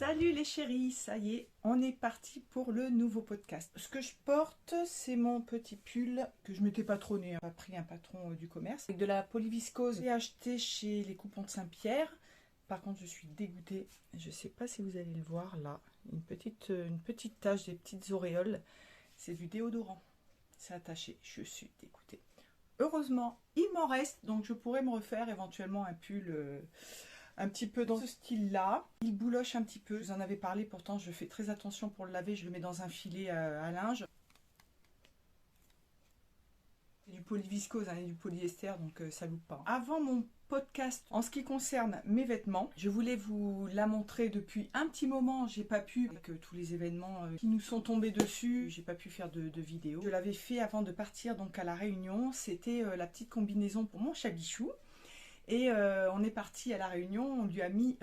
Salut les chéris, ça y est, on est parti pour le nouveau podcast. Ce que je porte, c'est mon petit pull que je m'étais patronné, hein, pris un patron du commerce, avec de la polyviscose. J'ai acheté chez les Coupons de Saint-Pierre. Par contre, je suis dégoûtée. Je ne sais pas si vous allez le voir là, une petite tache, des petites auréoles. C'est du déodorant. C'est attaché. Je suis dégoûtée. Heureusement, il m'en reste, donc je pourrais me refaire éventuellement un pull un petit peu dans ce style-là. Il bouloche un petit peu. Je vous en avais parlé, pourtant je fais très attention pour le laver. Je le mets dans un filet à linge. C'est du polyviscose, hein, et du polyester, donc ça loupe pas. Avant mon podcast, en ce qui concerne mes vêtements, je voulais vous la montrer depuis un petit moment. J'ai pas pu, avec tous les événements qui nous sont tombés dessus, j'ai pas pu faire de vidéo. Je l'avais fait avant de partir donc à la Réunion. C'était la petite combinaison pour mon chabichou. Et on est parti à la Réunion, on lui a mis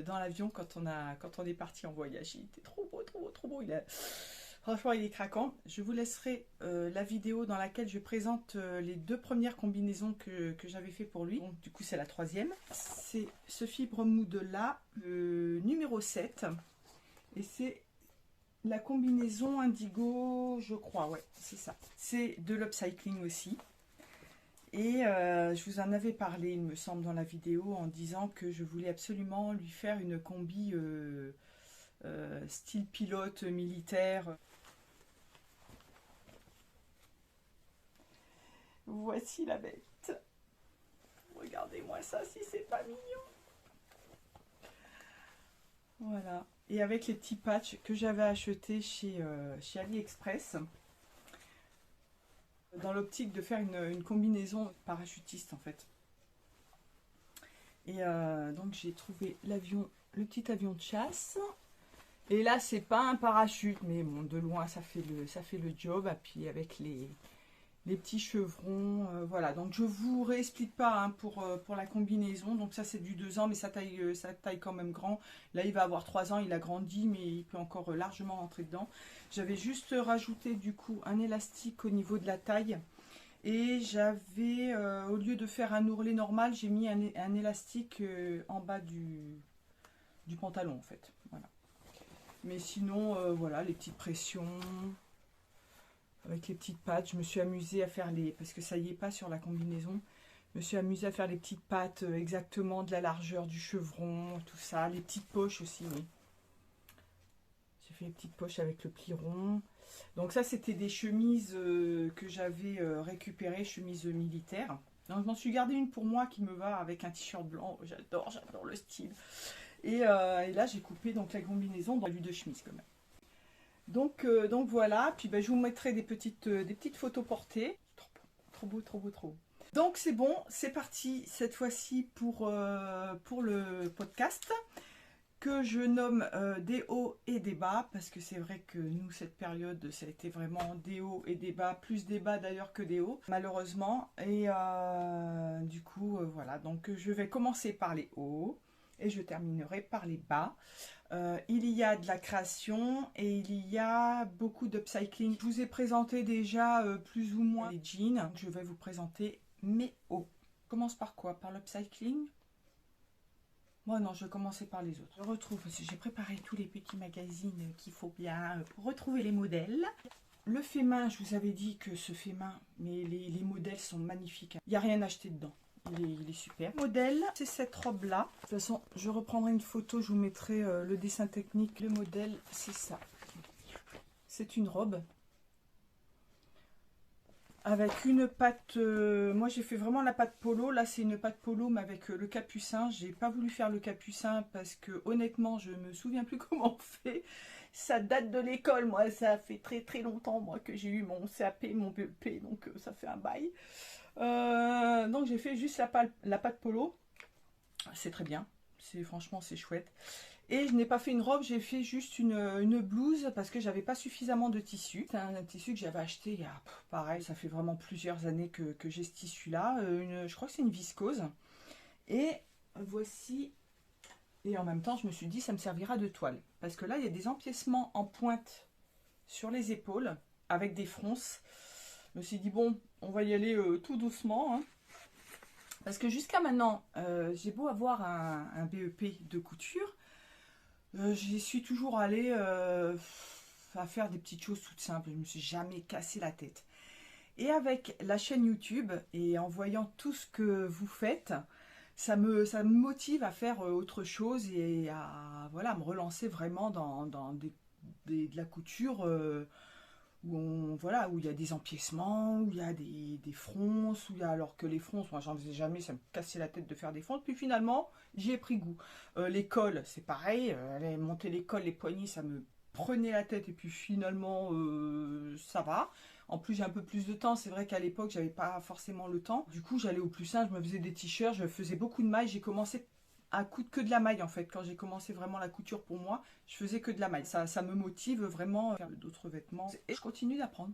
dans l'avion quand on est parti en voyage. Il était trop beau, trop beau, trop beau. Franchement, il est craquant. Je vous laisserai la vidéo dans laquelle je présente les deux premières combinaisons que j'avais fait pour lui. Donc, du coup, c'est la troisième. C'est ce fibre moude là, numéro 7. Et c'est la combinaison indigo, je crois, ouais, c'est ça. C'est de l'upcycling aussi. Et je vous en avais parlé, il me semble, dans la vidéo, en disant que je voulais absolument lui faire une combi style pilote militaire. Voici la bête. Regardez-moi ça, si c'est pas mignon. Voilà. Et avec les petits patchs que j'avais achetés chez AliExpress, dans l'optique de faire une combinaison parachutiste en fait. Et donc j'ai trouvé le petit avion de chasse. Et là c'est pas un parachute, mais bon, de loin ça fait le job. Et puis avec les petits chevrons, voilà. Donc je vous réexplique pas, hein, pour la combinaison. Donc ça c'est du 2 ans, mais ça taille quand même grand. Là il va avoir 3 ans, il a grandi, mais il peut encore largement rentrer dedans. J'avais juste rajouté du coup un élastique au niveau de la taille. Et j'avais, au lieu de faire un ourlet normal, j'ai mis un élastique en bas du pantalon en fait. Voilà. Mais sinon, voilà, les petites pressions, avec les petites pattes. Je me suis amusée à faire parce que ça y est pas sur la combinaison, je me suis amusée à faire les petites pattes exactement de la largeur du chevron, tout ça. Les petites poches aussi, oui. J'ai fait les petites poches avec le pli rond. Donc ça, c'était des chemises que j'avais récupérées, chemises militaires. Donc je m'en suis gardé une pour moi qui me va avec un t-shirt blanc. J'adore le style. Et là, j'ai coupé donc la combinaison dans la vue de chemise quand même. Donc voilà. Puis je vous mettrai des petites photos portées. Trop beau, trop beau, trop beau. Donc c'est bon, c'est parti cette fois-ci pour le podcast, que je nomme des hauts et des bas, parce que c'est vrai que nous, cette période, ça a été vraiment des hauts et des bas, plus des bas d'ailleurs que des hauts, malheureusement. Et du coup, voilà, donc je vais commencer par les hauts et je terminerai par les bas. Il y a de la création et il y a beaucoup d'upcycling. Je vous ai présenté déjà plus ou moins les jeans. Je vais vous présenter mes hauts. Je commence par quoi? Par l'upcycling? Moi non, je vais commencer par les autres. Je retrouve, parce que j'ai préparé tous les petits magazines qu'il faut bien pour retrouver les modèles. Le fait main, je vous avais dit que ce fait main, mais les modèles sont magnifiques. Il n'y a rien à acheter dedans. Il est super. Le modèle, c'est cette robe-là. De toute façon, je reprendrai une photo, je vous mettrai le dessin technique. Le modèle, c'est ça. C'est une robe avec une patte, moi j'ai fait vraiment la patte polo. Là c'est une patte polo mais avec le capucin. J'ai pas voulu faire le capucin parce que honnêtement je me souviens plus comment on fait. Ça date de l'école, moi ça fait très très longtemps moi que j'ai eu mon CAP, mon BEP, donc ça fait un bail. Donc j'ai fait juste la patte polo. C'est très bien, franchement c'est chouette. Et je n'ai pas fait une robe, j'ai fait juste une blouse parce que j'avais pas suffisamment de tissu. C'est un tissu que j'avais acheté il y a, pareil, ça fait vraiment plusieurs années que j'ai ce tissu-là. Je crois que c'est une viscose. Et voici, et en même temps je me suis dit ça me servira de toile. Parce que là il y a des empiècements en pointe sur les épaules avec des fronces. Je me suis dit bon, on va y aller tout doucement, hein. Parce que jusqu'à maintenant, j'ai beau avoir un BEP de couture, J'y suis toujours allée à faire des petites choses toutes simples. Je me suis jamais cassé la tête. Et avec la chaîne YouTube et en voyant tout ce que vous faites, ça me motive à faire autre chose et à voilà, me relancer vraiment dans de la couture voilà, où il y a des empiècements, où il y a des fronces, où il y a, alors que les fronces, moi j'en faisais jamais, ça me cassait la tête de faire des fronces. Puis finalement, j'y ai pris goût. Les cols, c'est pareil, aller monter les cols, les poignées, ça me prenait la tête et puis finalement ça va. En plus j'ai un peu plus de temps, c'est vrai qu'à l'époque j'avais pas forcément le temps. Du coup j'allais au plus simple, je me faisais des t-shirts, je faisais beaucoup de mailles, j'ai commencé à coudre que de la maille en fait. Quand j'ai commencé vraiment la couture pour moi, je faisais que de la maille. Ça me motive vraiment à faire d'autres vêtements. Et je continue d'apprendre.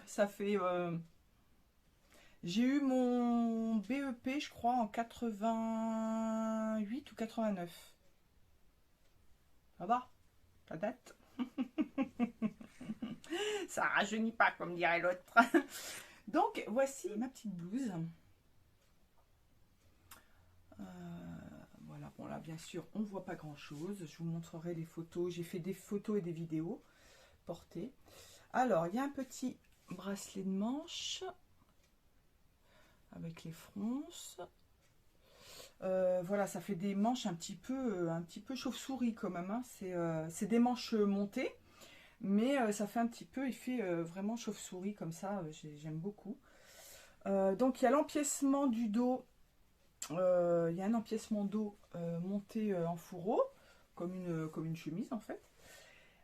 Ça fait... J'ai eu mon BEP, je crois, en 88 ou 89. Ça va, ça date. Ça rajeunit pas, comme dirait l'autre. Donc, voici ma petite blouse. Voilà, bon là, bien sûr, on voit pas grand-chose. Je vous montrerai des photos. J'ai fait des photos et des vidéos portées. Alors, il y a un petit bracelet de manche avec les fronces. Voilà, ça fait des manches un petit peu chauve-souris quand même. Hein. C'est des manches montées, mais ça fait un petit peu effet vraiment chauve-souris comme ça. J'aime beaucoup. Donc il y a l'empiècement du dos. Il y a un empiècement dos monté en fourreau, comme une chemise en fait.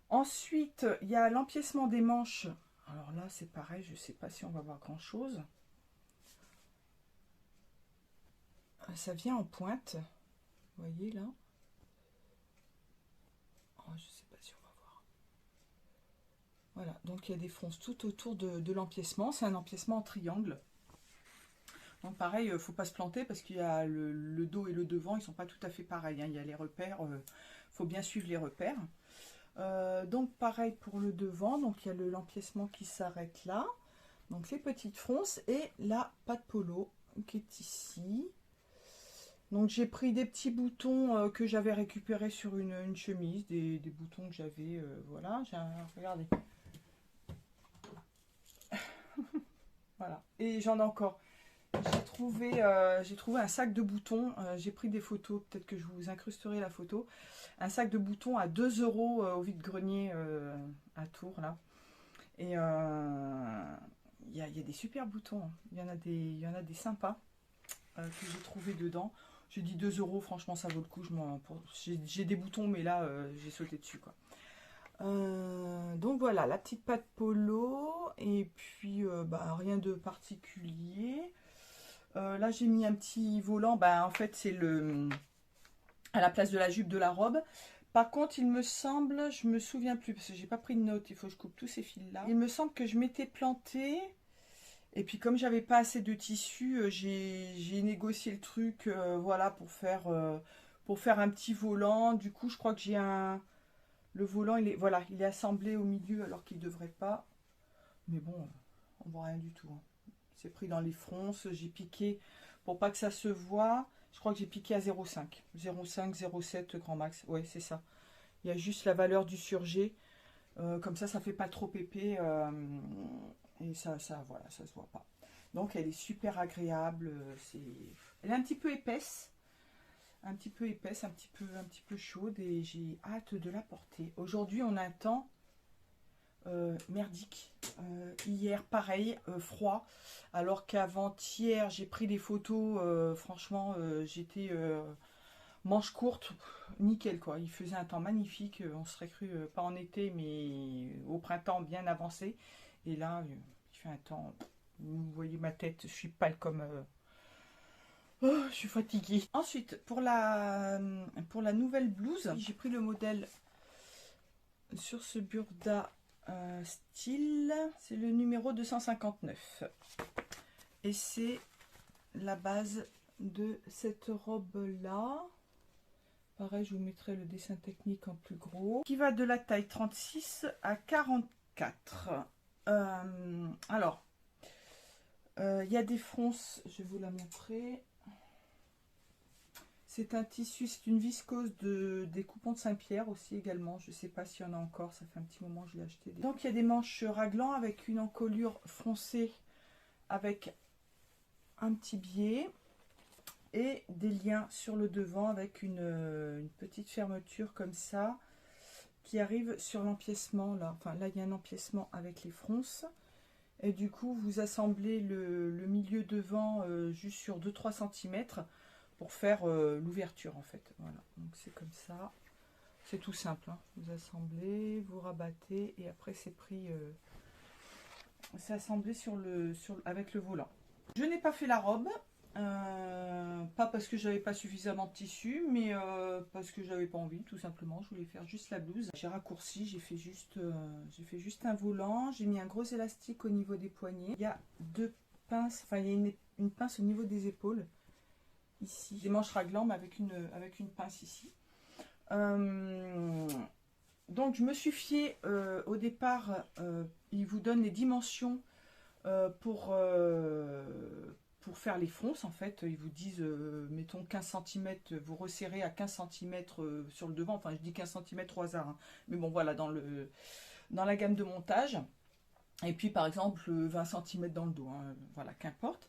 Ensuite, il y a l'empiècement des manches. Alors là, c'est pareil, je ne sais pas si on va voir grand-chose. Ça vient en pointe. Vous voyez là? Oh, je ne sais pas si on va voir. Voilà, donc il y a des fronces tout autour de l'empiècement. C'est un empiècement en triangle. Donc pareil, il ne faut pas se planter parce qu'il y a le dos et le devant, ils ne sont pas tout à fait pareils. Hein. Il y a les repères, faut bien suivre les repères. Donc pareil pour le devant, donc il y a l'empiècement qui s'arrête là. Donc les petites fronces et la patte polo qui est ici. Donc j'ai pris des petits boutons que j'avais récupérés sur une chemise, des boutons que j'avais, voilà, regardez. Voilà, et j'en ai encore. J'ai trouvé un sac de boutons, j'ai pris des photos, peut-être que je vous incrusterai la photo. Un sac de boutons à 2 € au vide-grenier à Tours, là. Et il y a des super boutons, hein. Il y en a des sympas que j'ai trouvé dedans. J'ai dit 2 €, franchement ça vaut le coup. J'ai des boutons, mais là j'ai sauté dessus quoi. Donc voilà, la petite patte polo. Et puis bah, rien de particulier. Là j'ai mis un petit volant. Bah, en fait c'est à la place de la jupe de la robe. Par contre, il me semble, je me souviens plus parce que j'ai pas pris de notes, il faut que je coupe tous ces fils là. Il me semble que je m'étais plantée. Et puis comme j'avais pas assez de tissu, j'ai négocié le truc voilà pour faire un petit volant. Du coup, je crois que le volant voilà, il est assemblé au milieu alors qu'il devrait pas. Mais bon, on voit rien du tout. Hein. C'est pris dans les fronces, j'ai piqué pour pas que ça se voit. Je crois que j'ai piqué à 0,5. 0,5, 0,7 grand max. Ouais, c'est ça. Il y a juste la valeur du surjet. Comme ça fait pas trop épais. Et voilà, ça se voit pas. Donc elle est super agréable. Elle est un petit peu épaisse. Un petit peu épaisse, un petit peu chaude. Et j'ai hâte de la porter. Aujourd'hui, on a un temps merdique. Hier, pareil, froid. Alors qu'avant-hier, j'ai pris des photos. Franchement, j'étais manche courte, nickel quoi. Il faisait un temps magnifique. On serait cru pas en été, mais au printemps bien avancé. Et là, il fait un temps. Vous voyez ma tête, je suis pâle comme. Oh, je suis fatiguée. Ensuite, pour la nouvelle blouse, j'ai pris le modèle sur ce burda style. C'est le numéro 259. Et c'est la base de cette robe-là. Pareil, je vous mettrai le dessin technique en plus gros. Qui va de la taille 36 à 44. Alors, il y a des fronces, je vais vous la montrer. C'est un tissu, c'est une viscose des coupons de Saint-Pierre aussi également. Je ne sais pas s'il y en a encore, ça fait un petit moment que je l'ai acheté. Donc il y a des manches raglan avec une encolure foncée avec un petit biais et des liens sur le devant avec une petite fermeture comme ça qui arrive sur l'empiècement là. Enfin là il y a un empiècement avec les fronces. Et du coup, vous assemblez le milieu devant juste sur 2-3 cm pour faire l'ouverture en fait. Voilà, donc c'est comme ça. C'est tout simple. Hein. Vous assemblez, vous rabattez et après c'est pris, c'est assemblé avec le volant. Je n'ai pas fait la robe. Pas parce que j'avais pas suffisamment de tissu, mais parce que j'avais pas envie, tout simplement. Je voulais faire juste la blouse. J'ai raccourci, j'ai fait juste un volant. J'ai mis un gros élastique au niveau des poignets. Il y a deux pinces, enfin il y a une pince au niveau des épaules, ici. Des manches raglan, mais avec une pince ici. Donc je me suis fiée au départ, il vous donne les dimensions pour faire les fronces. En fait ils vous disent mettons 15 cm, vous resserrez à 15 cm sur le devant, enfin je dis 15 cm au hasard, hein. Mais bon voilà, dans la gamme de montage. Et puis par exemple 20 cm dans le dos, hein. Voilà, qu'importe.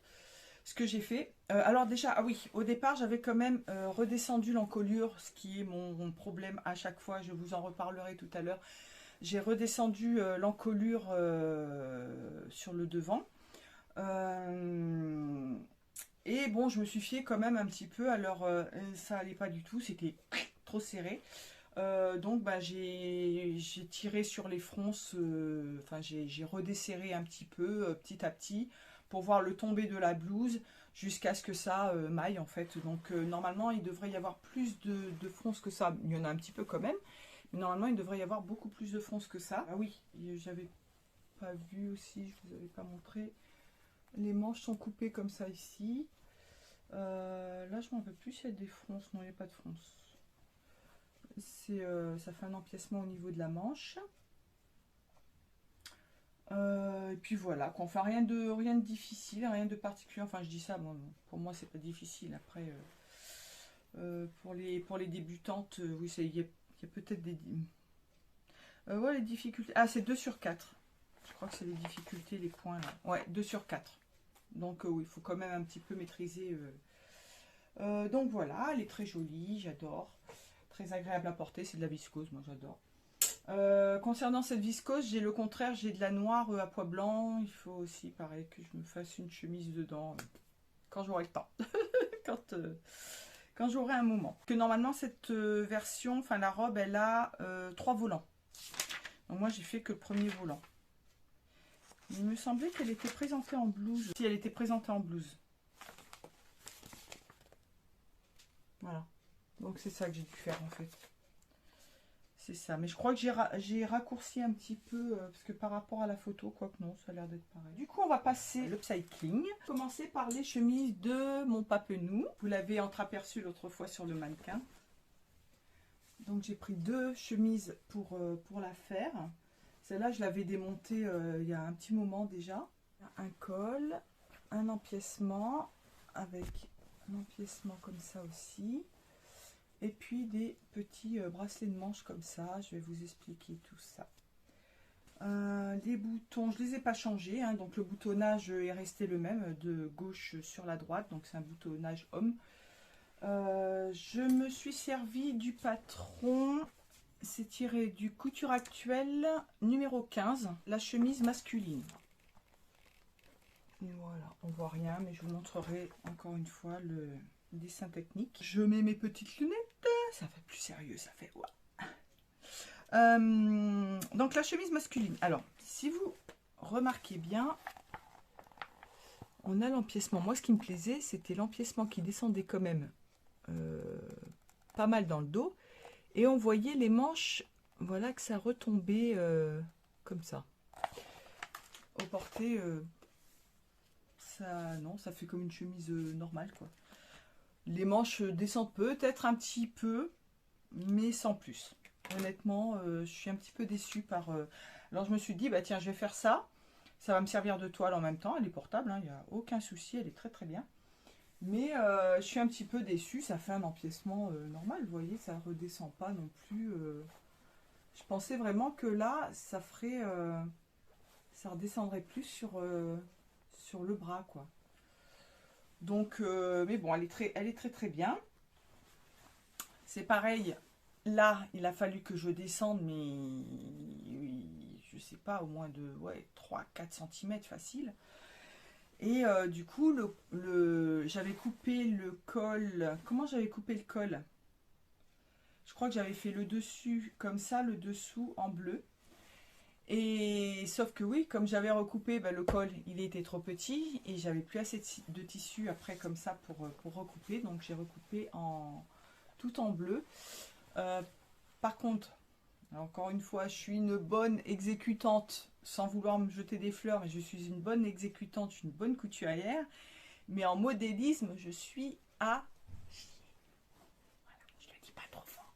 Ce que j'ai fait, alors déjà, ah oui, au départ j'avais quand même redescendu l'encolure, ce qui est mon problème à chaque fois, je vous en reparlerai tout à l'heure. J'ai redescendu l'encolure sur le devant. Et bon, je me suis fiée quand même un petit peu, alors ça allait pas du tout, c'était trop serré. Donc bah, j'ai tiré sur les fronces, enfin j'ai redesserré un petit peu, petit à petit, pour voir le tombé de la blouse, jusqu'à ce que ça maille en fait. Donc normalement il devrait y avoir plus de fronces que ça, il y en a un petit peu quand même, mais normalement il devrait y avoir beaucoup plus de fronces que ça. Ah oui, j'avais pas vu aussi, je vous avais pas montré. Les manches sont coupées comme ça ici. Là, je m'en veux plus s'il y a des fronces. Non, il n'y a pas de fronces. Ça fait un empiècement au niveau de la manche. Et puis voilà, qu'on fait rien de difficile, rien de particulier. Enfin, je dis ça, bon, pour moi, c'est pas difficile. Après, pour les débutantes, oui, il y a peut-être des... ouais, les difficultés. Ah, c'est 2 sur 4. Je crois que c'est les difficultés, les points là. Ouais, 2 sur 4. Donc oui, il faut quand même un petit peu maîtriser. Donc voilà, elle est très jolie, j'adore. Très agréable à porter, c'est de la viscose, moi j'adore. Concernant cette viscose, j'ai le contraire, j'ai de la noire à pois blanc. Il faut aussi, pareil, que je me fasse une chemise dedans quand j'aurai le temps. quand j'aurai un moment. Que normalement, cette version, enfin la robe, elle a 3 volants. Donc moi, j'ai fait que le premier volant. Il me semblait qu'elle était présentée en blouse. Si, elle était présentée en blouse. Voilà. Donc c'est ça que j'ai dû faire en fait. C'est ça. Mais je crois que j'ai raccourci un petit peu, parce que par rapport à la photo, quoique non, ça a l'air d'être pareil. Du coup, on va passer l'upcycling. Commencer par les chemises de mon papenou. Vous l'avez entreaperçu l'autre fois sur le mannequin. Donc j'ai pris 2 chemises pour la faire. Celle-là, je l'avais démontée il y a un petit moment déjà. Un col, un empiècement, avec un empiècement comme ça aussi. Et puis des petits bracelets de manche comme ça. Je vais vous expliquer tout ça. Les boutons, je ne les ai pas changés. Hein, donc le boutonnage est resté le même, de gauche sur la droite. Donc c'est un boutonnage homme. Je me suis servi du patron... C'est tiré du Couture Actuelle numéro 15, la chemise masculine. Et voilà, on voit rien, mais je vous montrerai encore une fois le dessin technique. Je mets mes petites lunettes, ça fait plus sérieux, ça fait... donc la chemise masculine. Alors, si vous remarquez bien, on a l'empiècement. Moi, ce qui me plaisait, c'était l'empiècement qui descendait quand même pas mal dans le dos. Et on voyait les manches, voilà que ça retombait comme ça. Au porté, ça fait comme une chemise normale, quoi. Les manches descendent peut-être un petit peu, mais sans plus. Honnêtement, je suis un petit peu déçue par... Alors je me suis dit, bah tiens, je vais faire ça. Ça va me servir de toile en même temps. Elle est portable, hein, il n'y a aucun souci, elle est très très bien. Mais je suis un petit peu déçue, ça fait un empiècement normal, vous voyez, ça redescend pas non plus. Je pensais vraiment que là, ça ferait, ça redescendrait plus sur le bras, quoi. Donc, mais bon, elle est très très bien. C'est pareil, là, il a fallu que je descende, mais je sais pas, au moins de ouais, 3-4 cm facile. Et du coup, j'avais coupé le col. Comment j'avais coupé le col? Je crois que j'avais fait le dessus comme ça, le dessous en bleu. Et sauf que oui, comme j'avais recoupé, bah, le col, il était trop petit et j'avais plus assez de tissu après comme ça pour recouper. Donc j'ai recoupé tout en bleu. Euh, Par contre, encore une fois, je suis une bonne exécutante, sans vouloir me jeter des fleurs, mais je suis une bonne exécutante, une bonne couturière. Mais en modélisme, je suis à chier. Voilà, je le dis pas trop fort.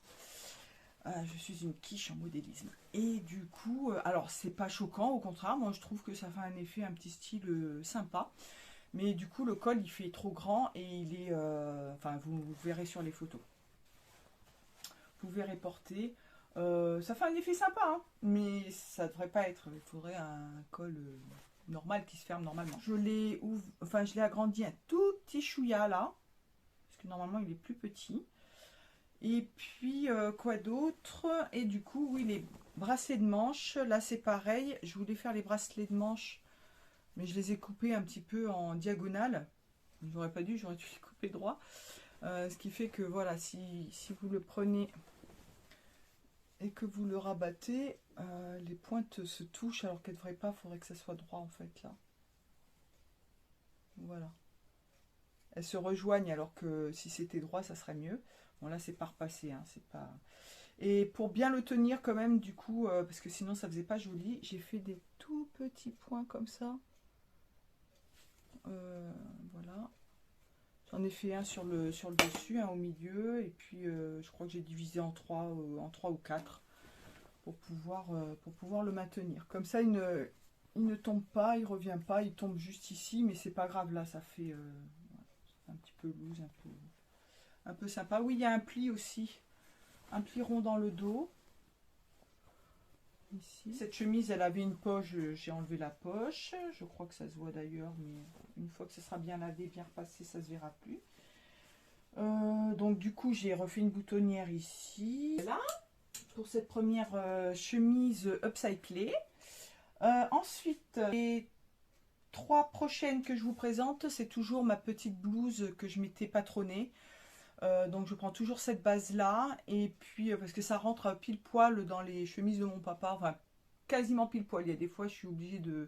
Je suis une quiche en modélisme. Et du coup, alors c'est pas choquant, au contraire, moi je trouve que ça fait un effet, un petit style sympa. Mais du coup, le col il fait trop grand et il est. Enfin, vous verrez sur les photos. Vous verrez porter. Ça fait un effet sympa, hein, mais ça devrait pas être. Il faudrait un col normal qui se ferme normalement. Je l'ai agrandi un tout petit chouïa là, parce que normalement il est plus petit. Et puis quoi d'autre? Et du coup, oui, les bracelets de manches, là c'est pareil. Je voulais faire les bracelets de manches, mais je les ai coupés un petit peu en diagonale. J'aurais pas dû, j'aurais dû les couper droit. Ce qui fait que voilà, si vous le prenez et que vous le rabattez, les pointes se touchent alors qu'elles ne devraient pas, il faudrait que ça soit droit en fait là. Voilà. Elles se rejoignent alors que si c'était droit, ça serait mieux. Bon là c'est pas repassé, hein, c'est pas. Et pour bien le tenir quand même, du coup, parce que sinon ça faisait pas joli, j'ai fait des tout petits points comme ça. Voilà. J'en ai fait un sur le dessus, un au milieu, et puis je crois que j'ai divisé en trois ou quatre pour pouvoir le maintenir. Comme ça, il ne tombe pas, il revient pas, il tombe juste ici, mais c'est pas grave, là, ça fait un petit peu loose, un peu sympa. Oui, il y a un pli aussi, un pli rond dans le dos. Ici. Cette chemise, elle avait une poche, j'ai enlevé la poche. Je crois que ça se voit d'ailleurs, mais une fois que ça sera bien lavé, bien repassé, ça se verra plus. Donc du coup, j'ai refait une boutonnière ici. Là, pour cette première chemise upcyclée. Ensuite, les trois prochaines que je vous présente, c'est toujours ma petite blouse que je m'étais patronnée. Donc je prends toujours cette base là et puis parce que ça rentre pile poil dans les chemises de mon papa, enfin quasiment pile poil. Il y a des fois je suis obligée de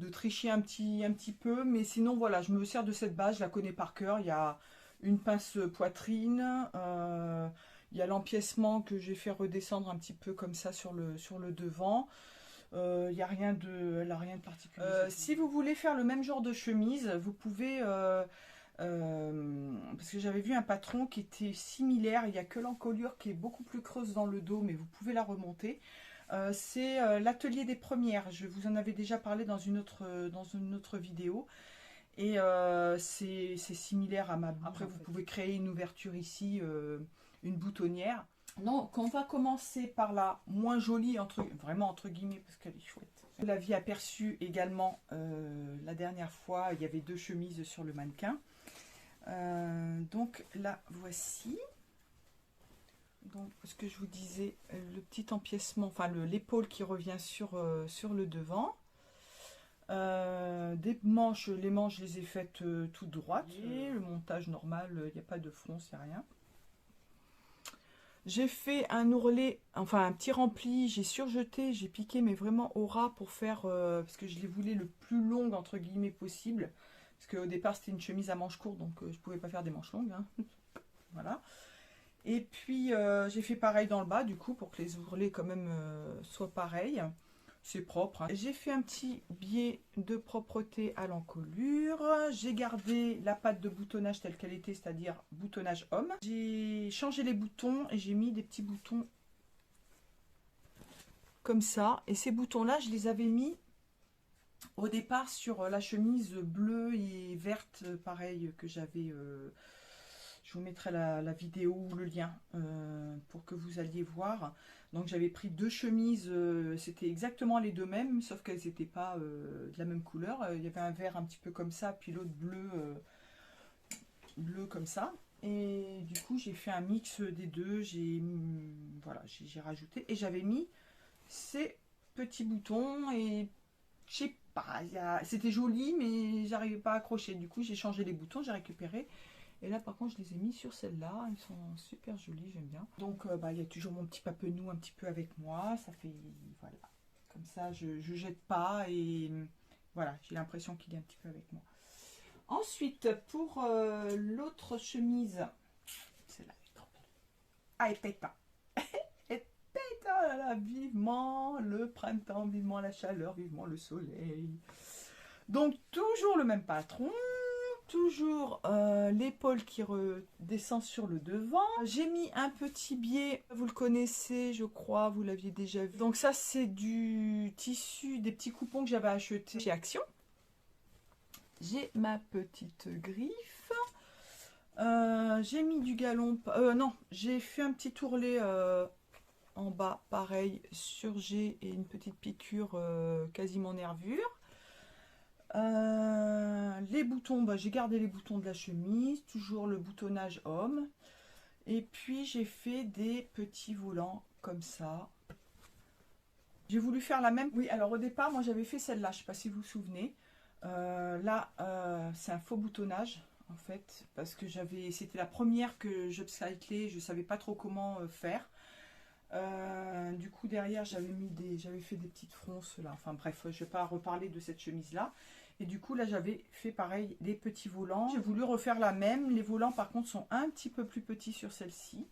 tricher un petit peu, mais sinon voilà, je me sers de cette base, je la connais par cœur. Il y a une pince poitrine, il y a l'empiècement que j'ai fait redescendre un petit peu comme ça sur le devant. Il n'y a rien elle a rien de particulier. Si vous voulez faire le même genre de chemise, vous pouvez parce que j'avais vu un patron qui était similaire, il n'y a que l'encolure qui est beaucoup plus creuse dans le dos, mais vous pouvez la remonter. C'est l'atelier des premières, je vous en avais déjà parlé dans une autre vidéo. Et c'est similaire à ma blouse. Après, vous pouvez créer une ouverture ici, une boutonnière. Donc, on va commencer par la moins jolie, vraiment entre guillemets, parce qu'elle est chouette. Vous l'aviez aperçu également la dernière fois, il y avait deux chemises sur le mannequin. Donc la voici. Donc ce que je vous disais, le petit empiècement, enfin l'épaule qui revient sur le devant. Des manches, les manches je les ai faites toutes droites. Et le montage normal, il n'y a pas de front, c'est rien. J'ai fait un ourlet, enfin un petit rempli, j'ai surjeté, j'ai piqué mais vraiment au ras pour faire, parce que je les voulais le plus long entre guillemets possible. Parce qu'au départ c'était une chemise à manches courtes, donc je pouvais pas faire des manches longues. Hein. Voilà. Et puis j'ai fait pareil dans le bas du coup pour que les ourlets quand même soient pareils. C'est propre. Hein. J'ai fait un petit biais de propreté à l'encolure. J'ai gardé la patte de boutonnage telle qu'elle était, c'est-à-dire boutonnage homme. J'ai changé les boutons et j'ai mis des petits boutons comme ça. Et ces boutons-là, je les avais mis au départ sur la chemise bleue et verte, pareil, que j'avais... je vous mettrai la vidéo ou le lien pour que vous alliez voir. Donc j'avais pris deux chemises, c'était exactement les deux mêmes, sauf qu'elles n'étaient pas de la même couleur. Il y avait un vert un petit peu comme ça, puis l'autre bleu, bleu comme ça. Et du coup j'ai fait un mix des deux, voilà, j'ai rajouté. Et j'avais mis ces petits boutons et je sais pas, c'était joli mais j'arrivais pas à accrocher. Du coup j'ai changé les boutons, j'ai récupéré. Et là par contre je les ai mis sur celle-là, ils sont super jolis, j'aime bien. Donc il y a toujours mon petit papenou un petit peu avec moi, ça fait, voilà, comme ça je jette pas et voilà, j'ai l'impression qu'il est un petit peu avec moi. Ensuite pour l'autre chemise, celle-là elle est trop belle. Ah elle pète pas, elle pète, oh là là, vivement le printemps, vivement la chaleur, vivement le soleil. Donc toujours le même patron. Toujours l'épaule qui redescend sur le devant. J'ai mis un petit biais, vous le connaissez je crois, vous l'aviez déjà vu. Donc ça c'est du tissu, des petits coupons que j'avais acheté chez Action. J'ai ma petite griffe. J'ai mis du galon, non, j'ai fait un petit ourlet en bas, pareil, surgé et une petite piqûre quasiment nervure. Les boutons, j'ai gardé les boutons de la chemise, toujours le boutonnage homme. Et puis j'ai fait des petits volants comme ça. J'ai voulu faire la même. Oui, alors au départ, moi j'avais fait celle-là, je ne sais pas si vous vous souvenez. Là, c'est un faux boutonnage en fait, parce que c'était la première que j'upcyclais, je ne savais pas trop comment faire. Du coup derrière j'avais fait des petites fronces là, enfin bref, je ne vais pas reparler de cette chemise là. Et du coup là j'avais fait pareil des petits volants, j'ai voulu refaire la même. Les volants par contre sont un petit peu plus petits sur celle-ci.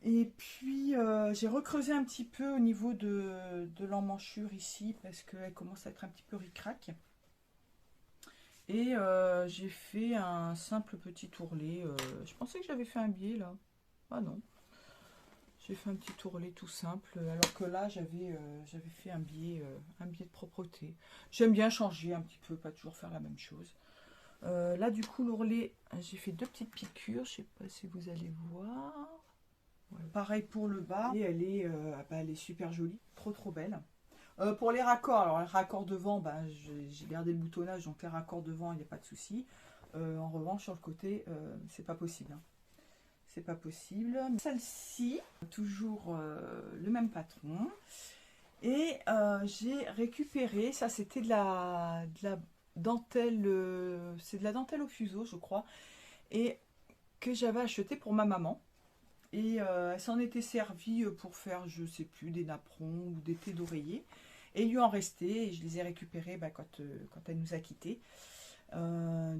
Et puis j'ai recreusé un petit peu au niveau de l'emmanchure ici, parce qu'elle commence à être un petit peu ric-rac. Et j'ai fait un simple petit ourlet, je pensais que j'avais fait un biais là, ah non. J'ai fait un petit ourlet tout simple, alors que là j'avais fait un biais de propreté. J'aime bien changer un petit peu, pas toujours faire la même chose. Là du coup l'ourlet, j'ai fait deux petites piqûres, je sais pas si vous allez voir. Voilà. Pareil pour le bas, et elle est super jolie, trop belle. Pour les raccords, alors les raccords devant, j'ai gardé le boutonnage, donc les raccords devant il n'y a pas de souci. En revanche sur le côté, c'est pas possible. Hein. C'est pas possible. Celle-ci, toujours le même patron. Et j'ai récupéré, ça c'était de la dentelle, c'est de la dentelle au fuseau je crois, et que j'avais acheté pour ma maman. Et elle s'en était servie pour faire, je sais plus, des napperons ou des thés d'oreiller. Et il lui en restait, et je les ai récupérés quand elle nous a quittés.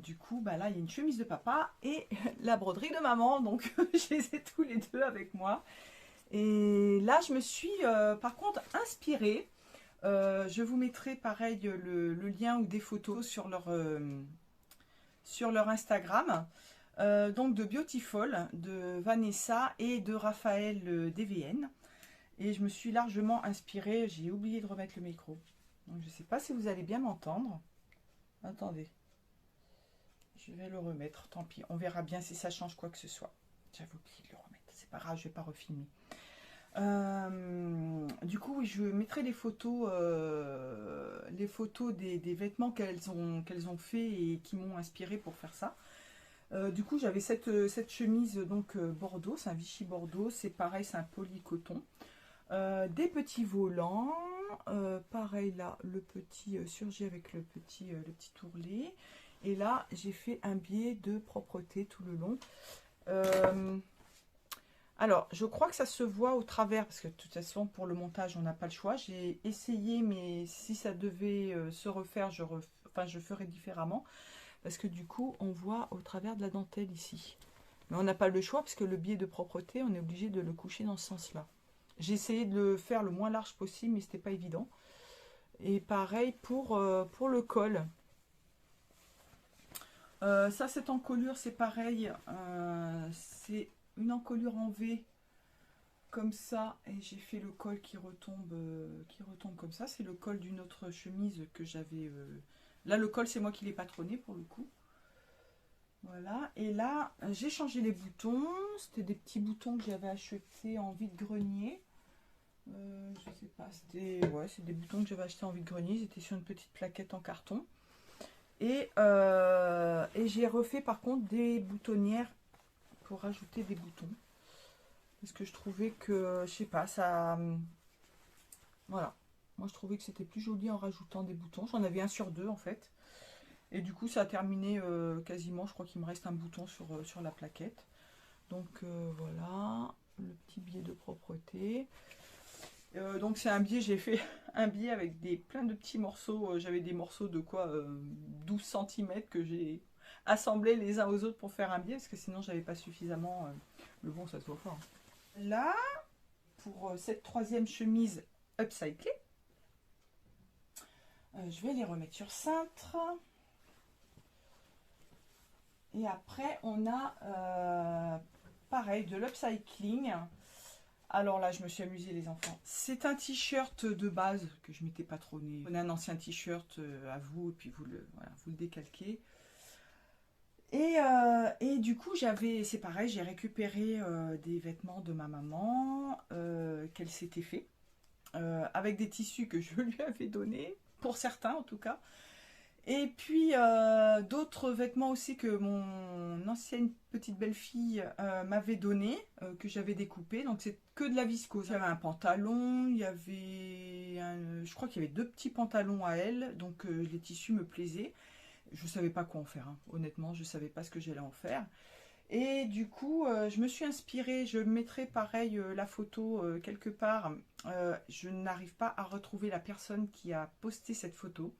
Du coup, là, il y a une chemise de papa et la broderie de maman. Donc, je les ai tous les deux avec moi. Et là, je me suis, par contre, inspirée. Je vous mettrai, pareil, le lien ou des photos sur leur Instagram. Donc, de Beautiful, de Vanessa et de Raphaël DVN. Et je me suis largement inspirée. J'ai oublié de remettre le micro. Donc, je ne sais pas si vous allez bien m'entendre. Attendez. Je vais le remettre, tant pis. On verra bien si ça change quoi que ce soit. J'avais oublié de le remettre. C'est pas grave, je vais pas refilmer. Du coup, oui, je mettrai les photos des vêtements qu'elles ont fait et qui m'ont inspiré pour faire ça. Du coup, j'avais cette chemise donc Bordeaux, c'est un Vichy Bordeaux. C'est pareil, c'est un polycoton. Des petits volants. Pareil là, le petit surgé avec le petit ourlet. Et là, j'ai fait un biais de propreté tout le long. Alors, je crois que ça se voit au travers, parce que de toute façon, pour le montage, on n'a pas le choix. J'ai essayé, mais si ça devait se refaire, je ferais différemment. Parce que du coup, on voit au travers de la dentelle ici. Mais on n'a pas le choix, parce que le biais de propreté, on est obligé de le coucher dans ce sens-là. J'ai essayé de le faire le moins large possible, mais c'était pas évident. Et pareil pour le col. Ça, cette encolure, c'est pareil. C'est une encolure en V comme ça et j'ai fait le col qui retombe comme ça. C'est le col d'une autre chemise que j'avais. Là, le col, c'est moi qui l'ai patronné pour le coup. Voilà. Et là, j'ai changé les boutons. C'était des petits boutons que j'avais achetés en vide-grenier. Je sais pas. C'est des boutons que j'avais achetés en vide-grenier. Ils étaient sur une petite plaquette en carton. Et j'ai refait par contre des boutonnières pour rajouter des boutons. Parce que je trouvais que, je sais pas, ça... Voilà. Moi, je trouvais que c'était plus joli en rajoutant des boutons. J'en avais un sur deux, en fait. Et du coup, ça a terminé quasiment. Je crois qu'il me reste un bouton sur la plaquette. Donc, voilà. Le petit biais de propreté. Donc, c'est un biais, j'ai fait un biais avec plein de petits morceaux. J'avais des morceaux de quoi 12 cm que j'ai assemblés les uns aux autres pour faire un biais. Parce que sinon, j'avais pas suffisamment... le bon, ça se voit fort. Là, pour cette troisième chemise upcyclée, je vais les remettre sur cintre. Et après, on a pareil de l'upcycling. Alors là, je me suis amusée, les enfants. C'est un t-shirt de base que je m'étais patronné. On a un ancien t-shirt à vous, et puis vous le décalquez. Et du coup, c'est pareil, j'ai récupéré des vêtements de ma maman qu'elle s'était fait, avec des tissus que je lui avais donnés, pour certains en tout cas. Et puis d'autres vêtements aussi que mon ancienne petite belle-fille m'avait donné, que j'avais découpé. Donc c'est que de la viscose. Il y avait un pantalon, il y avait je crois qu'il y avait deux petits pantalons à elle, donc les tissus me plaisaient. Je ne savais pas quoi en faire, hein. Honnêtement, je ne savais pas ce que j'allais en faire. Et du coup, je me suis inspirée, je mettrai pareil la photo quelque part. Je n'arrive pas à retrouver la personne qui a posté cette photo.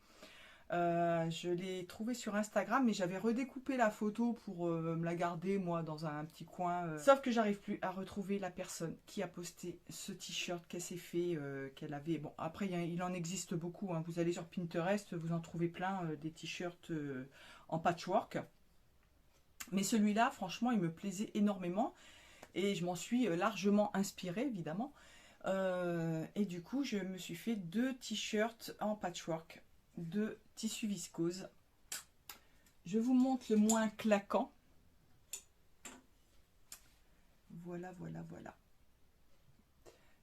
Je l'ai trouvée sur Instagram, mais j'avais redécoupé la photo pour me la garder moi dans un petit coin. Sauf que j'arrive plus à retrouver la personne qui a posté ce t-shirt qu'elle s'est fait, qu'elle avait. Bon, après il en existe beaucoup, hein. Vous allez sur Pinterest, vous en trouvez plein des t-shirts en patchwork. Mais celui-là, franchement, il me plaisait énormément et je m'en suis largement inspirée, évidemment. Et du coup, je me suis fait deux t-shirts en patchwork de tissu viscose. Je vous montre le moins claquant. Voilà, voilà, voilà.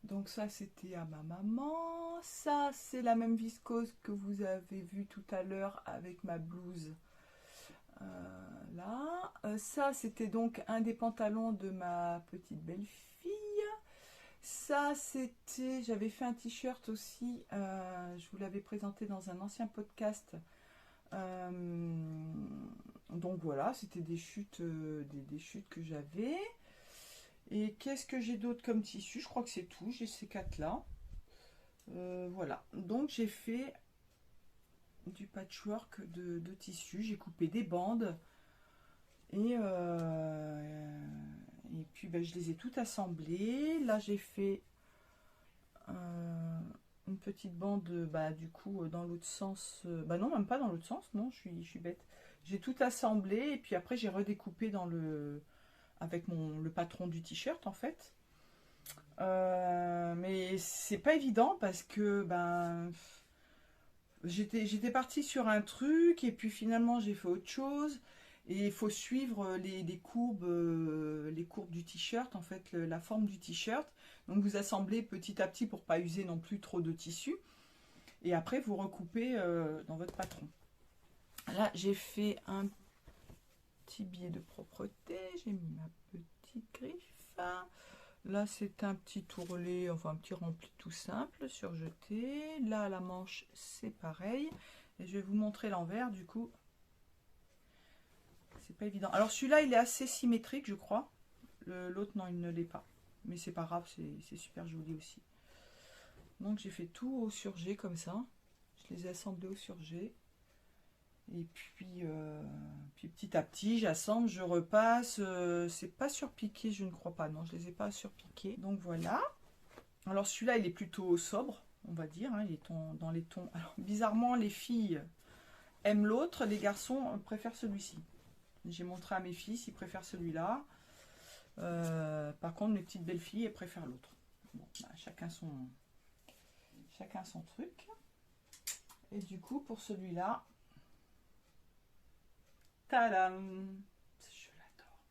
Donc ça, c'était à ma maman. Ça, c'est la même viscose que vous avez vu tout à l'heure avec ma blouse. Là. Ça, c'était donc un des pantalons de ma petite belle-fille. Ça, c'était... J'avais fait un t-shirt aussi. Je vous l'avais présenté dans un ancien podcast. Donc voilà, c'était des chutes, des chutes que j'avais. Et qu'est-ce que j'ai d'autre comme tissu? Je crois que c'est tout. J'ai ces quatre-là. Voilà. Donc j'ai fait du patchwork de tissu. J'ai coupé des bandes. Et puis ben, je les ai toutes assemblées. Là j'ai fait une petite bande du coup dans l'autre sens. Bah non, même pas dans l'autre sens, non, je suis bête. J'ai tout assemblé et puis après j'ai redécoupé avec le patron du t-shirt en fait. Mais c'est pas évident parce que j'étais partie sur un truc et puis finalement j'ai fait autre chose. Et il faut suivre les courbes du t-shirt, en fait, la forme du t-shirt. Donc vous assemblez petit à petit pour pas user non plus trop de tissu. Et après vous recoupez dans votre patron. Là j'ai fait un petit biais de propreté. J'ai mis ma petite griffe. Là c'est un petit tourlet, enfin un petit rempli tout simple, surjeté. Là la manche c'est pareil. Et je vais vous montrer l'envers du coup. C'est pas évident. Alors celui-là, il est assez symétrique, je crois. L'autre, non, il ne l'est pas. Mais c'est pas grave, c'est super joli aussi. Donc j'ai fait tout au surjet comme ça. Je les ai assemblés au surjet. Et puis petit à petit, j'assemble, je repasse. C'est pas surpiqué, je ne crois pas. Non, je les ai pas surpiqués. Donc voilà. Alors celui-là, il est plutôt sobre, on va dire. Hein. Il est dans les tons. Alors bizarrement, les filles aiment l'autre. Les garçons préfèrent celui-ci. J'ai montré à mes filles s'ils préfèrent celui-là. Par contre, mes petites belles-filles, elles préfèrent l'autre. bon, bah, chacun son truc. Et du coup, pour celui-là, tadam! Je l'adore.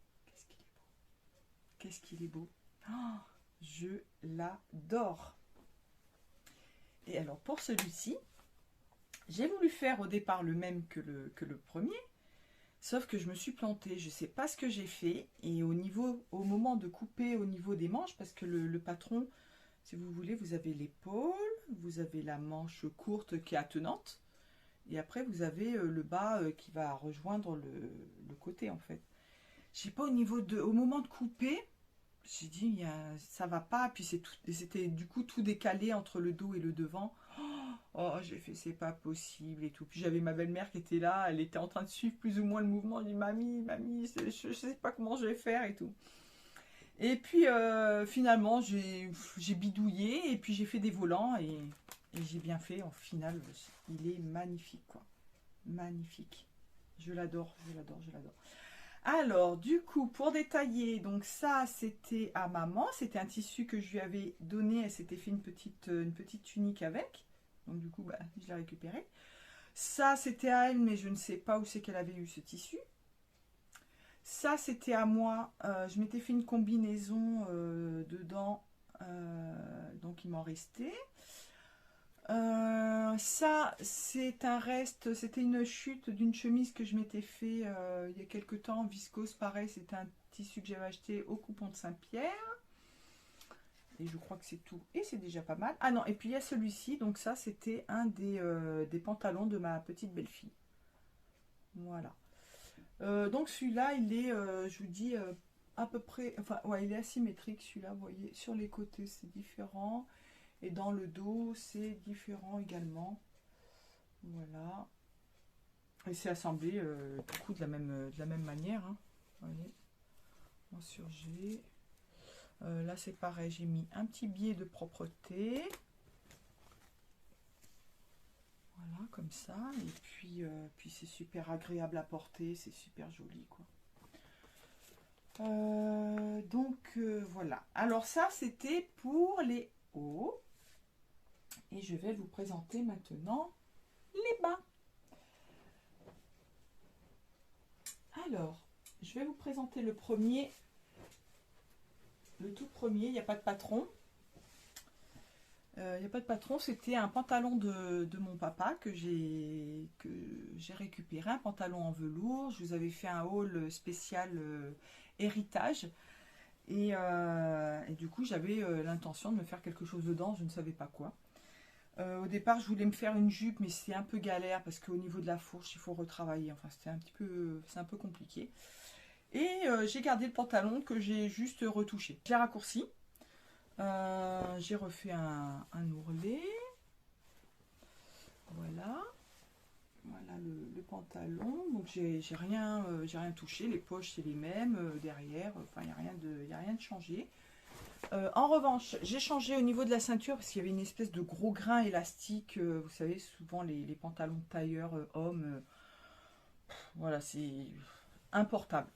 Qu'est-ce qu'il est beau. Oh, je l'adore. Et alors, pour celui-ci, j'ai voulu faire au départ le même que le premier, sauf que je me suis plantée. Je ne sais pas ce que j'ai fait. Et au moment de couper au niveau des manches, parce que le patron, si vous voulez, vous avez l'épaule, vous avez la manche courte qui est attenante, et après vous avez le bas qui va rejoindre le côté en fait. Je sais pas, au moment de couper, j'ai dit ça va pas, puis c'était du coup tout décalé entre le dos et le devant. Oh, j'ai fait c'est pas possible et tout. Puis j'avais ma belle-mère qui était là, elle était en train de suivre plus ou moins le mouvement. Je dis mamie, je sais pas comment je vais faire et tout. Et puis finalement j'ai bidouillé et puis j'ai fait des volants et j'ai bien fait. En final, il est magnifique quoi. Magnifique. Je l'adore, je l'adore, je l'adore. Alors, du coup, pour détailler, donc ça, c'était à maman. C'était un tissu que je lui avais donné. Elle s'était fait une petite tunique avec. Donc, du coup, bah, je l'ai récupéré. Ça, c'était à elle, mais je ne sais pas où c'est qu'elle avait eu ce tissu. Ça, c'était à moi. Je m'étais fait une combinaison dedans. Donc, il m'en restait. Ça, c'est un reste, c'était une chute d'une chemise que je m'étais fait il y a quelques temps en viscose. Pareil, c'était un tissu que j'avais acheté au coupon de Saint-Pierre. Et je crois que c'est tout. Et c'est déjà pas mal. Ah non, et puis il y a celui-ci. Donc ça, c'était un des pantalons de ma petite belle-fille. Voilà. Donc celui-là, il est, je vous dis, à peu près... Enfin, ouais, il est asymétrique celui-là. Vous voyez, sur les côtés, c'est différent. Et dans le dos, c'est différent également. Voilà. Et c'est assemblé du coup de la même manière. Hein. Vous voyez, en surgé. Là, c'est pareil. J'ai mis un petit biais de propreté. Voilà, comme ça. Et puis c'est super agréable à porter. C'est super joli, quoi. Donc, voilà. Alors ça, c'était pour les hauts. Et je vais vous présenter maintenant les bas. Alors, je vais vous présenter le premier. Le tout premier, il n'y a pas de patron. Il n'y a pas de patron, c'était un pantalon de mon papa que j'ai récupéré, un pantalon en velours. Je vous avais fait un haul spécial héritage. Et du coup, j'avais l'intention de me faire quelque chose dedans, je ne savais pas quoi. Au départ, je voulais me faire une jupe, mais c'est un peu galère parce qu'au niveau de la fourche, il faut retravailler. Enfin, c'est un peu compliqué. Et j'ai gardé le pantalon que j'ai juste retouché. J'ai raccourci. J'ai refait un ourlet. Voilà. Voilà le pantalon. Donc j'ai rien touché. Les poches c'est les mêmes. Derrière, enfin il n'y a rien de changé. En revanche, j'ai changé au niveau de la ceinture parce qu'il y avait une espèce de gros grain élastique. Vous savez, souvent les pantalons de tailleur hommes. Voilà, c'est importable.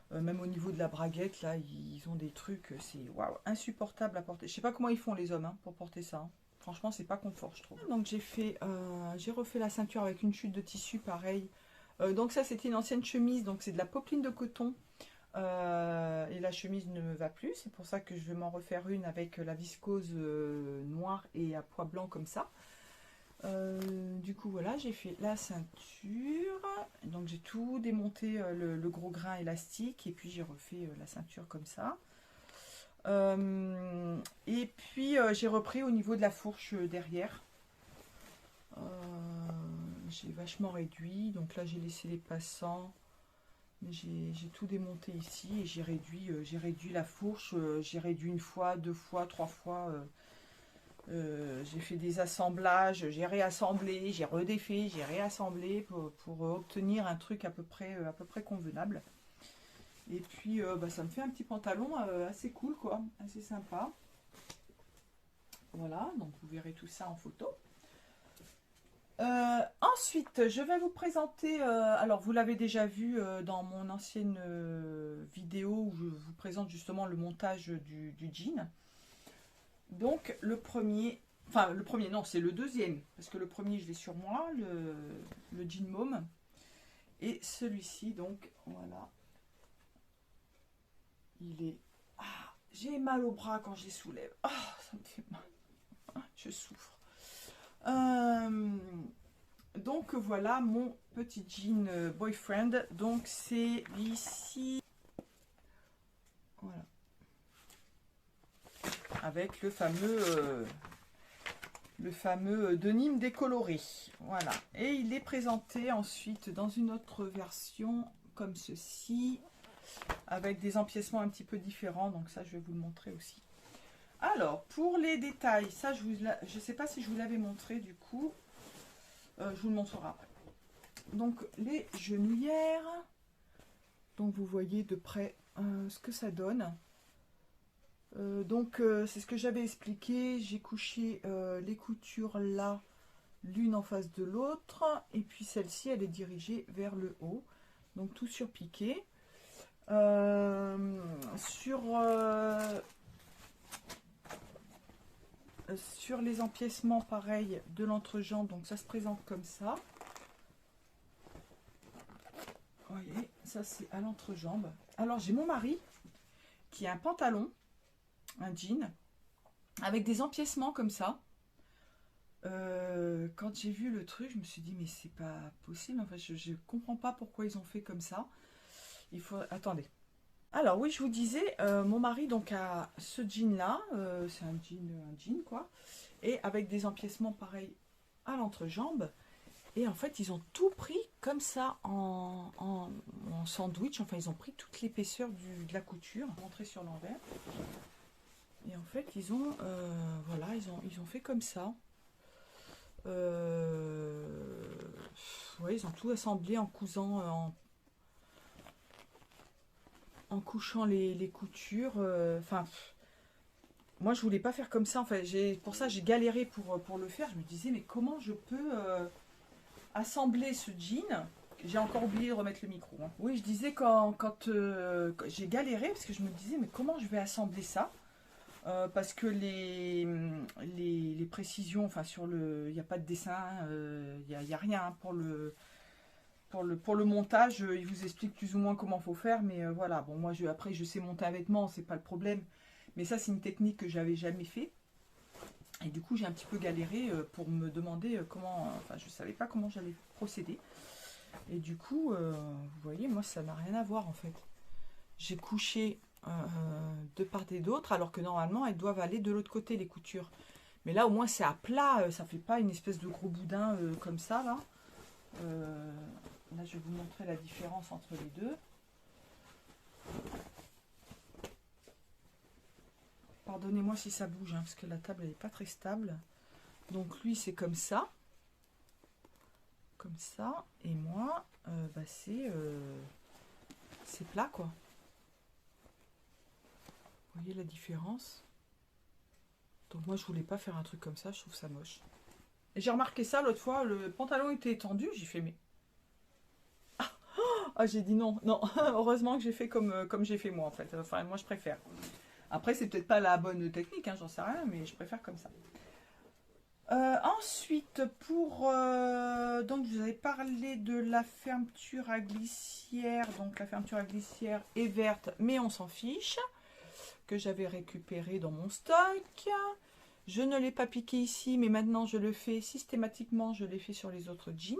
Même au niveau de la braguette, là, ils ont des trucs, c'est waouh, insupportable à porter. Je sais pas comment ils font les hommes pour porter ça. Hein. Franchement, c'est pas confort, je trouve. Donc j'ai refait la ceinture avec une chute de tissu, pareil. Donc ça, c'était une ancienne chemise, donc c'est de la popeline de coton. Et la chemise ne me va plus, c'est pour ça que je vais m'en refaire une avec la viscose noire et à pois blanc comme ça. Du coup voilà, j'ai fait la ceinture, donc j'ai tout démonté le gros grain élastique et puis j'ai refait la ceinture comme ça. Et puis j'ai repris au niveau de la fourche derrière. J'ai vachement réduit, donc là j'ai laissé les passants, mais j'ai tout démonté ici et j'ai réduit la fourche, j'ai réduit une fois, deux fois, trois fois. J'ai fait des assemblages, j'ai réassemblé, j'ai redéfait, j'ai réassemblé pour obtenir un truc à peu près convenable. Et puis ça me fait un petit pantalon assez cool quoi, assez sympa. Voilà, donc vous verrez tout ça en photo. Ensuite, je vais vous présenter, alors vous l'avez déjà vu dans mon ancienne vidéo où je vous présente justement le montage du jean. Donc le premier, enfin le premier non, c'est le deuxième, parce que le premier je l'ai sur moi, le jean môme. Et celui-ci, donc voilà, il est... Ah, j'ai mal au bras quand je les soulève. Ah, ça me fait mal. Je souffre. Donc voilà mon petit jean boyfriend. Donc c'est ici. Voilà. Avec le fameux denim décoloré. Voilà. Et il est présenté ensuite dans une autre version comme ceci. Avec des empiècements un petit peu différents. Donc ça, je vais vous le montrer aussi. Alors, pour les détails, ça, je ne sais pas si je vous l'avais montré du coup. Je vous le montrerai après. Donc, les genouillères. Donc, vous voyez de près ce que ça donne. C'est ce que j'avais expliqué. J'ai couché les coutures là, l'une en face de l'autre. Et puis, celle-ci, elle est dirigée vers le haut. Donc, tout surpiqué. Sur les empiècements, pareil, de l'entrejambe, donc ça se présente comme ça. Vous voyez, ça c'est à l'entrejambe. Alors j'ai mon mari qui a un pantalon, un jean, avec des empiècements comme ça. Quand j'ai vu le truc, je me suis dit mais c'est pas possible. Enfin, je comprends pas pourquoi ils ont fait comme ça. Il faut... Attendez. Alors oui, je vous disais, mon mari donc a ce jean là, c'est un jean quoi, et avec des empiècements pareils à l'entrejambe. Et en fait, ils ont tout pris comme ça en sandwich. Enfin, ils ont pris toute l'épaisseur de la couture, montré sur l'envers. Et en fait, ils ont, voilà, ils ont fait comme ça. Ouais, ils ont tout assemblé en cousant, en couchant les coutures. Enfin, moi, je voulais pas faire comme ça. En fait, pour ça, j'ai galéré pour le faire. Je me disais, mais comment je peux assembler ce jean? J'ai encore oublié de remettre le micro. Hein. Oui, je disais quand j'ai galéré parce que je me disais, mais comment je vais assembler ça? Parce que les précisions, enfin sur le, il n'y a pas de dessin, il n'y a rien hein, pour le montage. Il vous explique plus ou moins comment faut faire, mais voilà. Bon, moi après je sais monter un vêtement, c'est pas le problème. Mais ça c'est une technique que j'avais jamais fait. Et du coup j'ai un petit peu galéré pour me demander comment, enfin je savais pas comment j'allais procéder. Et du coup, vous voyez, moi ça n'a rien à voir en fait. J'ai couché de part et d'autre, alors que normalement elles doivent aller de l'autre côté les coutures. Mais là au moins c'est à plat, ça fait pas une espèce de gros boudin comme ça là. Là je vais vous montrer la différence entre les deux. Pardonnez-moi si ça bouge, hein, parce que la table n'est pas très stable. Donc lui c'est comme ça. Comme ça. Et moi, bah, c'est plat quoi. Vous voyez la différence? Donc moi je voulais pas faire un truc comme ça, je trouve ça moche. Et j'ai remarqué ça l'autre fois, le pantalon était étendu, j'ai fait mais... Ah, j'ai dit non, non, heureusement que j'ai fait comme j'ai fait moi en fait. Enfin moi je préfère. Après c'est peut-être pas la bonne technique, hein, j'en sais rien, mais je préfère comme ça. Ensuite, donc je vous avais parlé de la fermeture à glissière. Donc la fermeture à glissière est verte, mais on s'en fiche. Que j'avais récupéré dans mon stock. Je ne l'ai pas piqué ici, mais maintenant je le fais systématiquement. Je l'ai fait sur les autres jeans.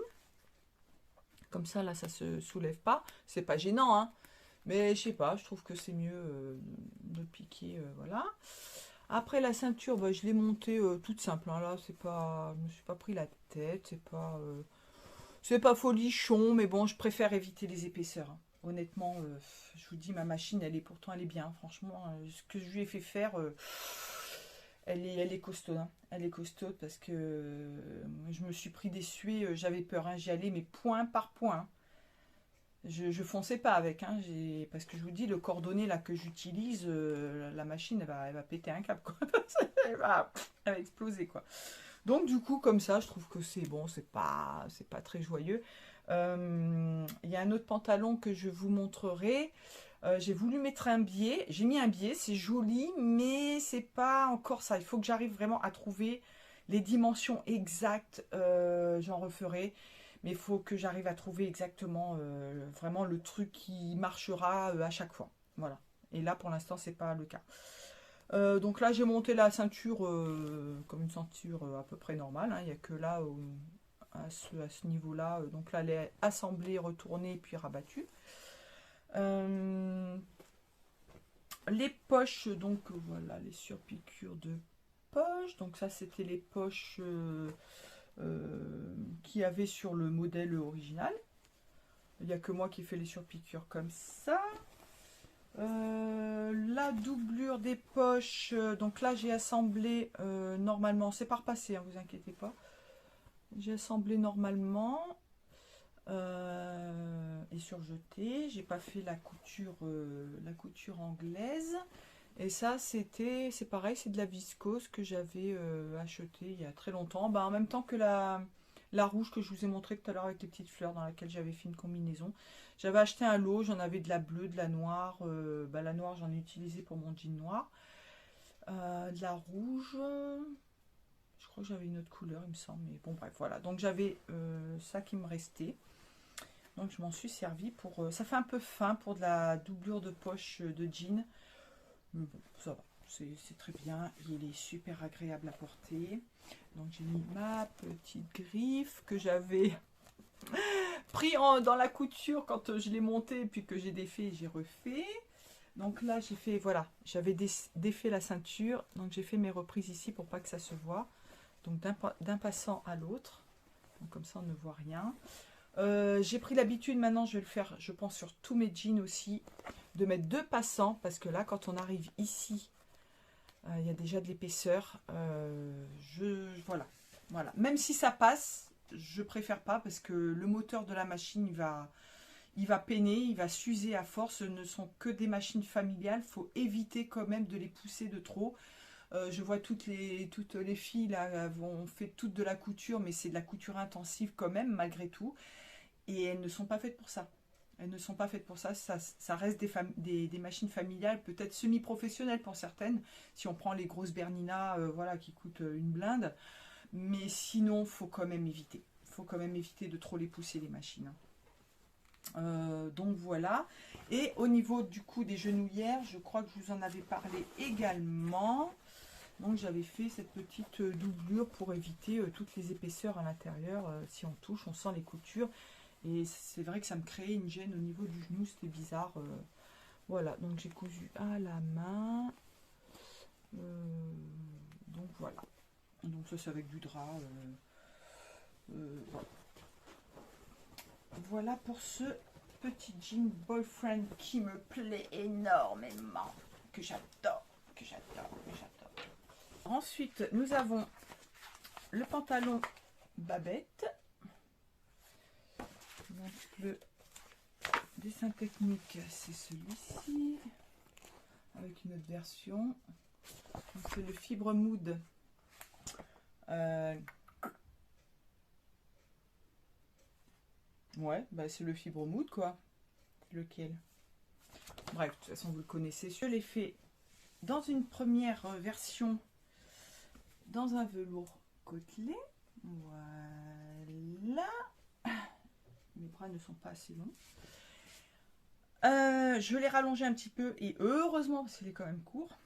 Comme ça, là, ça se soulève pas. C'est pas gênant, hein. Mais je sais pas, je trouve que c'est mieux de piquer, voilà. Après la ceinture, bah, je l'ai montée toute simple. Hein, là, c'est pas, je me suis pas pris la tête. C'est pas folichon, mais bon, je préfère éviter les épaisseurs. Hein. Honnêtement, je vous dis, ma machine, elle est bien. Franchement, ce que je lui ai fait faire, elle est costaud. Hein. Elle est costaud parce que je me suis pris des suées. J'avais peur. Hein, j'y allais, mais point par point. Hein. Je fonçais pas avec, hein, parce que je vous dis, le cordonnet là que j'utilise, la machine, elle va péter un câble, quoi. Elle va exploser, quoi. Donc du coup, comme ça, je trouve que c'est bon, c'est pas très joyeux. Il y a un autre pantalon que je vous montrerai. J'ai voulu mettre un biais, j'ai mis un biais, c'est joli, mais c'est pas encore ça. Il faut que j'arrive vraiment à trouver les dimensions exactes. J'en referai, mais il faut que j'arrive à trouver exactement vraiment le truc qui marchera à chaque fois. Voilà. Et là, pour l'instant, c'est pas le cas. Donc là, j'ai monté la ceinture comme une ceinture à peu près normale, hein. Il n'y a que là, à ce niveau-là. Donc là, elle est assemblée, retournée, puis rabattue. Les poches, donc voilà, les surpiqûres de poches. Donc ça, c'était les poches qu'il y avait sur le modèle original. Il n'y a que moi qui fais les surpiqûres comme ça. La doublure des poches, donc là j'ai assemblé normalement, c'est pas repassé, hein, vous inquiétez pas. J'ai assemblé normalement et surjeté. J'ai pas fait la couture anglaise. Et ça c'est pareil, c'est de la viscose que j'avais acheté il y a très longtemps. Bah, en même temps que la rouge que je vous ai montré tout à l'heure avec les petites fleurs dans laquelle j'avais fait une combinaison. J'avais acheté un lot, j'en avais de la bleue, de la noire. Bah, la noire, j'en ai utilisé pour mon jean noir. De la rouge. Je crois que j'avais une autre couleur, il me semble. Mais bon, bref, voilà. Donc j'avais ça qui me restait. Donc je m'en suis servi pour... ça fait un peu fin pour de la doublure de poche de jean. Mais bon, ça va. C'est très bien. Il est super agréable à porter. Donc j'ai mis ma petite griffe que j'avais pris dans la couture quand je l'ai montée, puis que j'ai défait et j'ai refait. Donc là j'ai fait, voilà, j'avais défait la ceinture, donc j'ai fait mes reprises ici pour pas que ça se voit. Donc d'un passant à l'autre, donc comme ça on ne voit rien. J'ai pris l'habitude, maintenant je vais le faire, je pense sur tous mes jeans aussi, de mettre 2 passants, parce que là quand on arrive ici, il y a déjà de l'épaisseur. Voilà. Même si ça passe, je préfère pas, parce que le moteur de la machine il va peiner, il va s'user à force. Ce ne sont que des machines familiales, il faut éviter quand même de les pousser de trop. Je vois toutes les filles là ont fait toute de la couture, mais c'est de la couture intensive quand même malgré tout, et elles ne sont pas faites pour ça. Elles ne sont pas faites pour ça. Ça reste des machines familiales, peut-être semi-professionnelles pour certaines, si on prend les grosses Bernina, voilà, qui coûtent une blinde. Mais sinon, faut quand même éviter. Faut quand même éviter de trop les pousser, les machines. Donc voilà. Et au niveau du coup des genouillères, je crois que je vous en avais parlé également. Donc j'avais fait cette petite doublure pour éviter toutes les épaisseurs à l'intérieur. Si on touche, on sent les coutures. Et c'est vrai que ça me créait une gêne au niveau du genou, c'était bizarre. Voilà, donc j'ai cousu à la main. Donc voilà. Donc ça c'est avec du drap. Voilà. Voilà pour ce petit jean boyfriend qui me plaît énormément. Que j'adore, que j'adore, que j'adore. Ensuite, nous avons le pantalon Babette. Donc le dessin technique, c'est celui-ci, avec une autre version. C'est le fibre mood. Ouais, bah c'est le fibre mood quoi. Lequel? Bref, de toute façon vous le connaissez. Je l'ai fait dans une première version dans un velours côtelé. Voilà. Mes bras ne sont pas assez longs. Je l'ai rallongé un petit peu et heureusement parce qu'il est quand même court.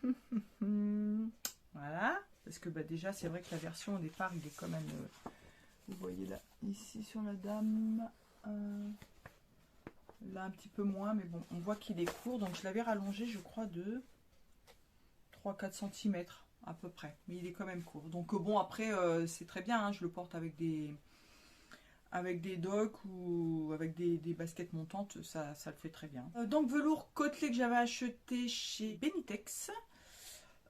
Voilà. Parce que bah, déjà c'est vrai que la version au départ il est quand même... vous voyez là, ici sur la dame. Là un petit peu moins, mais bon, on voit qu'il est court. Donc je l'avais rallongé je crois de 3-4 cm à peu près. Mais il est quand même court. Donc bon après c'est très bien, hein, je le porte avec des docks ou avec des baskets montantes, ça le fait très bien. Donc velours côtelé que j'avais acheté chez Benitex.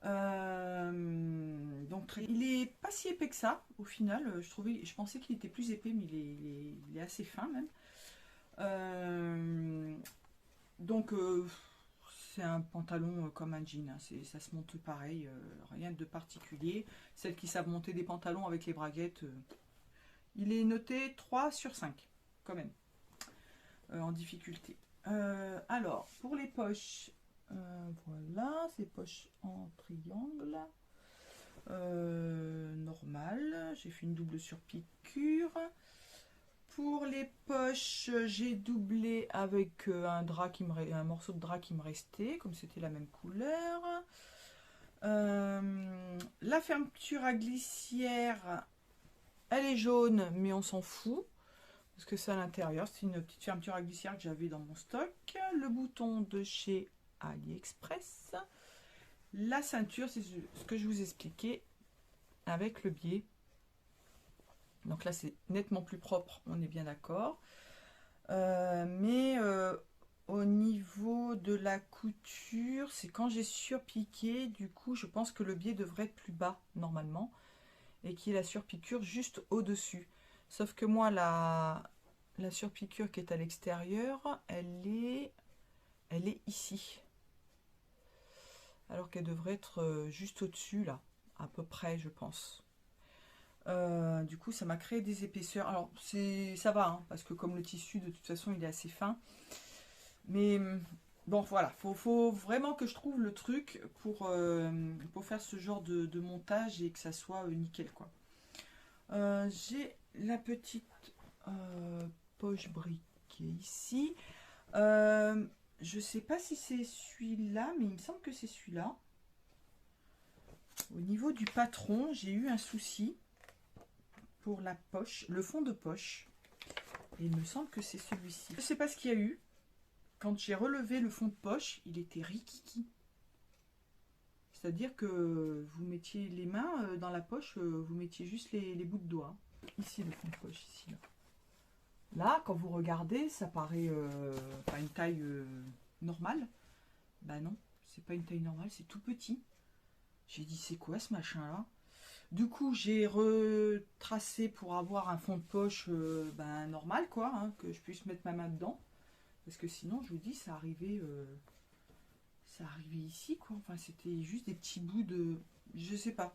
Donc il est pas si épais que ça au final. Je pensais qu'il était plus épais, mais il est assez fin même. Donc c'est un pantalon comme un jean, hein. Ça se monte pareil, rien de particulier. Celles qui savent monter des pantalons avec les braguettes, il est noté 3 sur 5 quand même en difficulté. Alors, pour les poches, voilà, ces poches en triangle. Normal, j'ai fait une double surpiqûre. Pour les poches, j'ai doublé avec un morceau de drap qui me restait, comme c'était la même couleur. La fermeture à glissière, elle est jaune, mais on s'en fout, parce que c'est à l'intérieur. C'est une petite fermeture à glissière que j'avais dans mon stock. Le bouton de chez AliExpress. La ceinture, c'est ce que je vous expliquais avec le biais. Donc là, c'est nettement plus propre, on est bien d'accord. Mais au niveau de la couture, c'est quand j'ai surpiqué, du coup, je pense que le biais devrait être plus bas, normalement. Et qu'il y ait la surpiqûre juste au-dessus. Sauf que moi, la surpiqûre qui est à l'extérieur, elle est ici. Alors qu'elle devrait être juste au-dessus, là, à peu près, je pense. Du coup, ça m'a créé des épaisseurs. Alors, ça va, hein, parce que comme le tissu, de toute façon, il est assez fin. Mais bon, voilà, faut vraiment que je trouve le truc pour faire ce genre de montage et que ça soit nickel, quoi. J'ai la petite poche briquée ici. Je sais pas si c'est celui-là, mais il me semble que c'est celui-là. Au niveau du patron, j'ai eu un souci pour la poche, le fond de poche. Et il me semble que c'est celui-ci. Je sais pas ce qu'il y a eu. Quand j'ai relevé le fond de poche, il était rikiki. C'est-à-dire que vous mettiez les mains dans la poche, vous mettiez juste les bouts de doigts. Ici, le fond de poche, ici. Là, quand vous regardez, ça paraît pas une taille normale. Bah non, c'est pas une taille normale, c'est tout petit. J'ai dit, c'est quoi ce machin-là? Du coup, j'ai retracé pour avoir un fond de poche normal, quoi, hein, que je puisse mettre ma main dedans. Parce que sinon, je vous dis, ça arrivait ici, quoi. Enfin, c'était juste des petits bouts de... Je sais pas.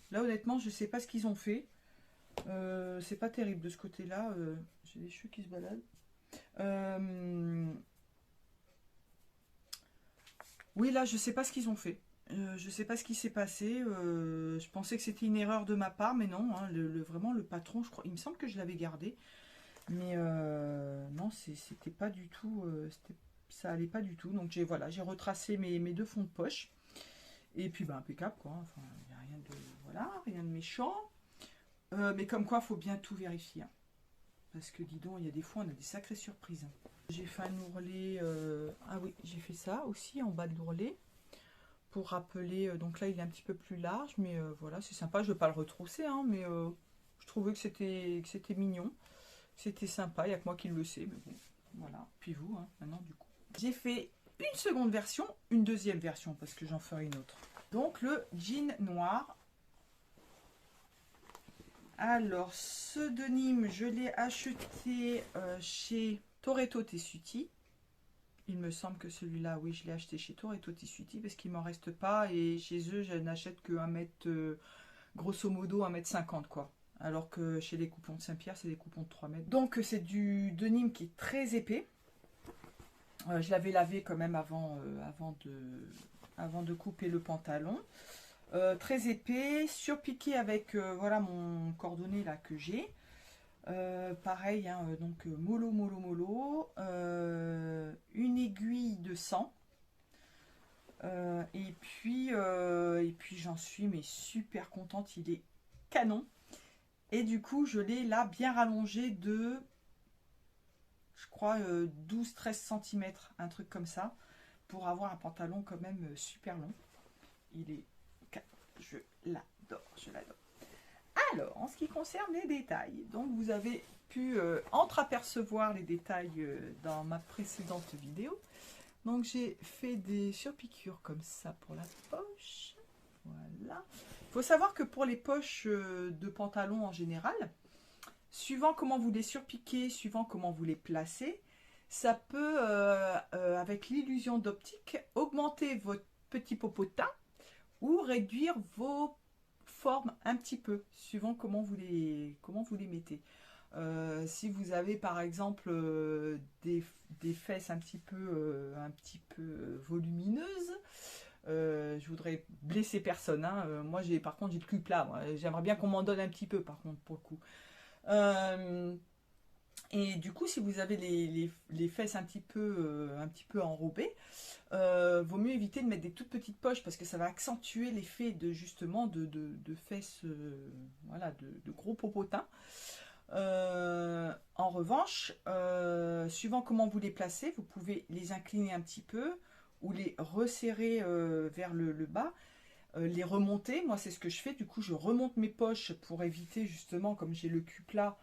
Là, honnêtement, je sais pas ce qu'ils ont fait. C'est pas terrible de ce côté-là. J'ai des cheveux qui se baladent. Oui, là, je sais pas ce qu'ils ont fait. Je sais pas ce qui s'est passé. Je pensais que c'était une erreur de ma part, mais non. Hein, vraiment, le patron, je crois, il me semble que je l'avais gardé. Mais non, c'était pas du tout... ça allait pas du tout. Donc, j'ai retracé mes deux fonds de poche. Et puis, impeccable, quoi. Enfin, il n'y a rien de... Voilà, rien de méchant. Mais comme quoi, il faut bien tout vérifier. Hein. Parce que, dis donc, il y a des fois, on a des sacrées surprises. Hein. J'ai fait un ourlet... Ah oui, j'ai fait ça aussi, en bas de l'ourlet. Pour rappeler... donc là, il est un petit peu plus large. Mais voilà, c'est sympa. Je ne vais pas le retrousser, hein, mais je trouvais que c'était mignon. C'était sympa. Il n'y a que moi qui le sais. Mais bon, voilà. Puis vous, hein, maintenant, du coup. J'ai fait une seconde version, une deuxième version, parce que j'en ferai une autre. Donc, le jean noir. Alors, ce denim, je l'ai acheté chez Toretto Tessuti. Il me semble que celui-là, oui, je l'ai acheté chez Toretto Tessuti parce qu'il m'en reste pas. Et chez eux, je n'achète que 1 mètre, grosso modo 1,50 m, quoi. Alors que chez les coupons de Saint-Pierre, c'est des coupons de 3 mètres. Donc, c'est du denim qui est très épais. Je l'avais lavé quand même avant de couper le pantalon. Très épais, surpiqué avec voilà mon cordonnet là que j'ai. Pareil, hein, donc mollo, une aiguille de 100. Et puis j'en suis mais super contente, il est canon. Et du coup, je l'ai là bien rallongé de, je crois, 12-13 cm, un truc comme ça, pour avoir un pantalon quand même super long. Il est... Je l'adore. Alors, en ce qui concerne les détails, donc vous avez pu entreapercevoir les détails dans ma précédente vidéo. Donc j'ai fait des surpiqûres comme ça pour la poche. Voilà. Il faut savoir que pour les poches de pantalon en général, suivant comment vous les surpiquez, suivant comment vous les placez, ça peut, avec l'illusion d'optique, augmenter votre petit popotin ou réduire vos formes un petit peu, suivant comment vous les mettez. Si vous avez par exemple des fesses un petit peu volumineuses, je voudrais blesser personne, hein. Moi, par contre, j'ai le cul plat. J'aimerais bien qu'on m'en donne un petit peu, par contre, pour le coup. Et du coup, si vous avez les fesses un petit peu enrobées, vaut mieux éviter de mettre des toutes petites poches parce que ça va accentuer l'effet de justement de fesses, voilà, de gros popotins. En revanche, suivant comment vous les placez, vous pouvez les incliner un petit peu ou les resserrer vers le bas, les remonter. Moi, c'est ce que je fais. Du coup, je remonte mes poches pour éviter justement, comme j'ai le cul plat,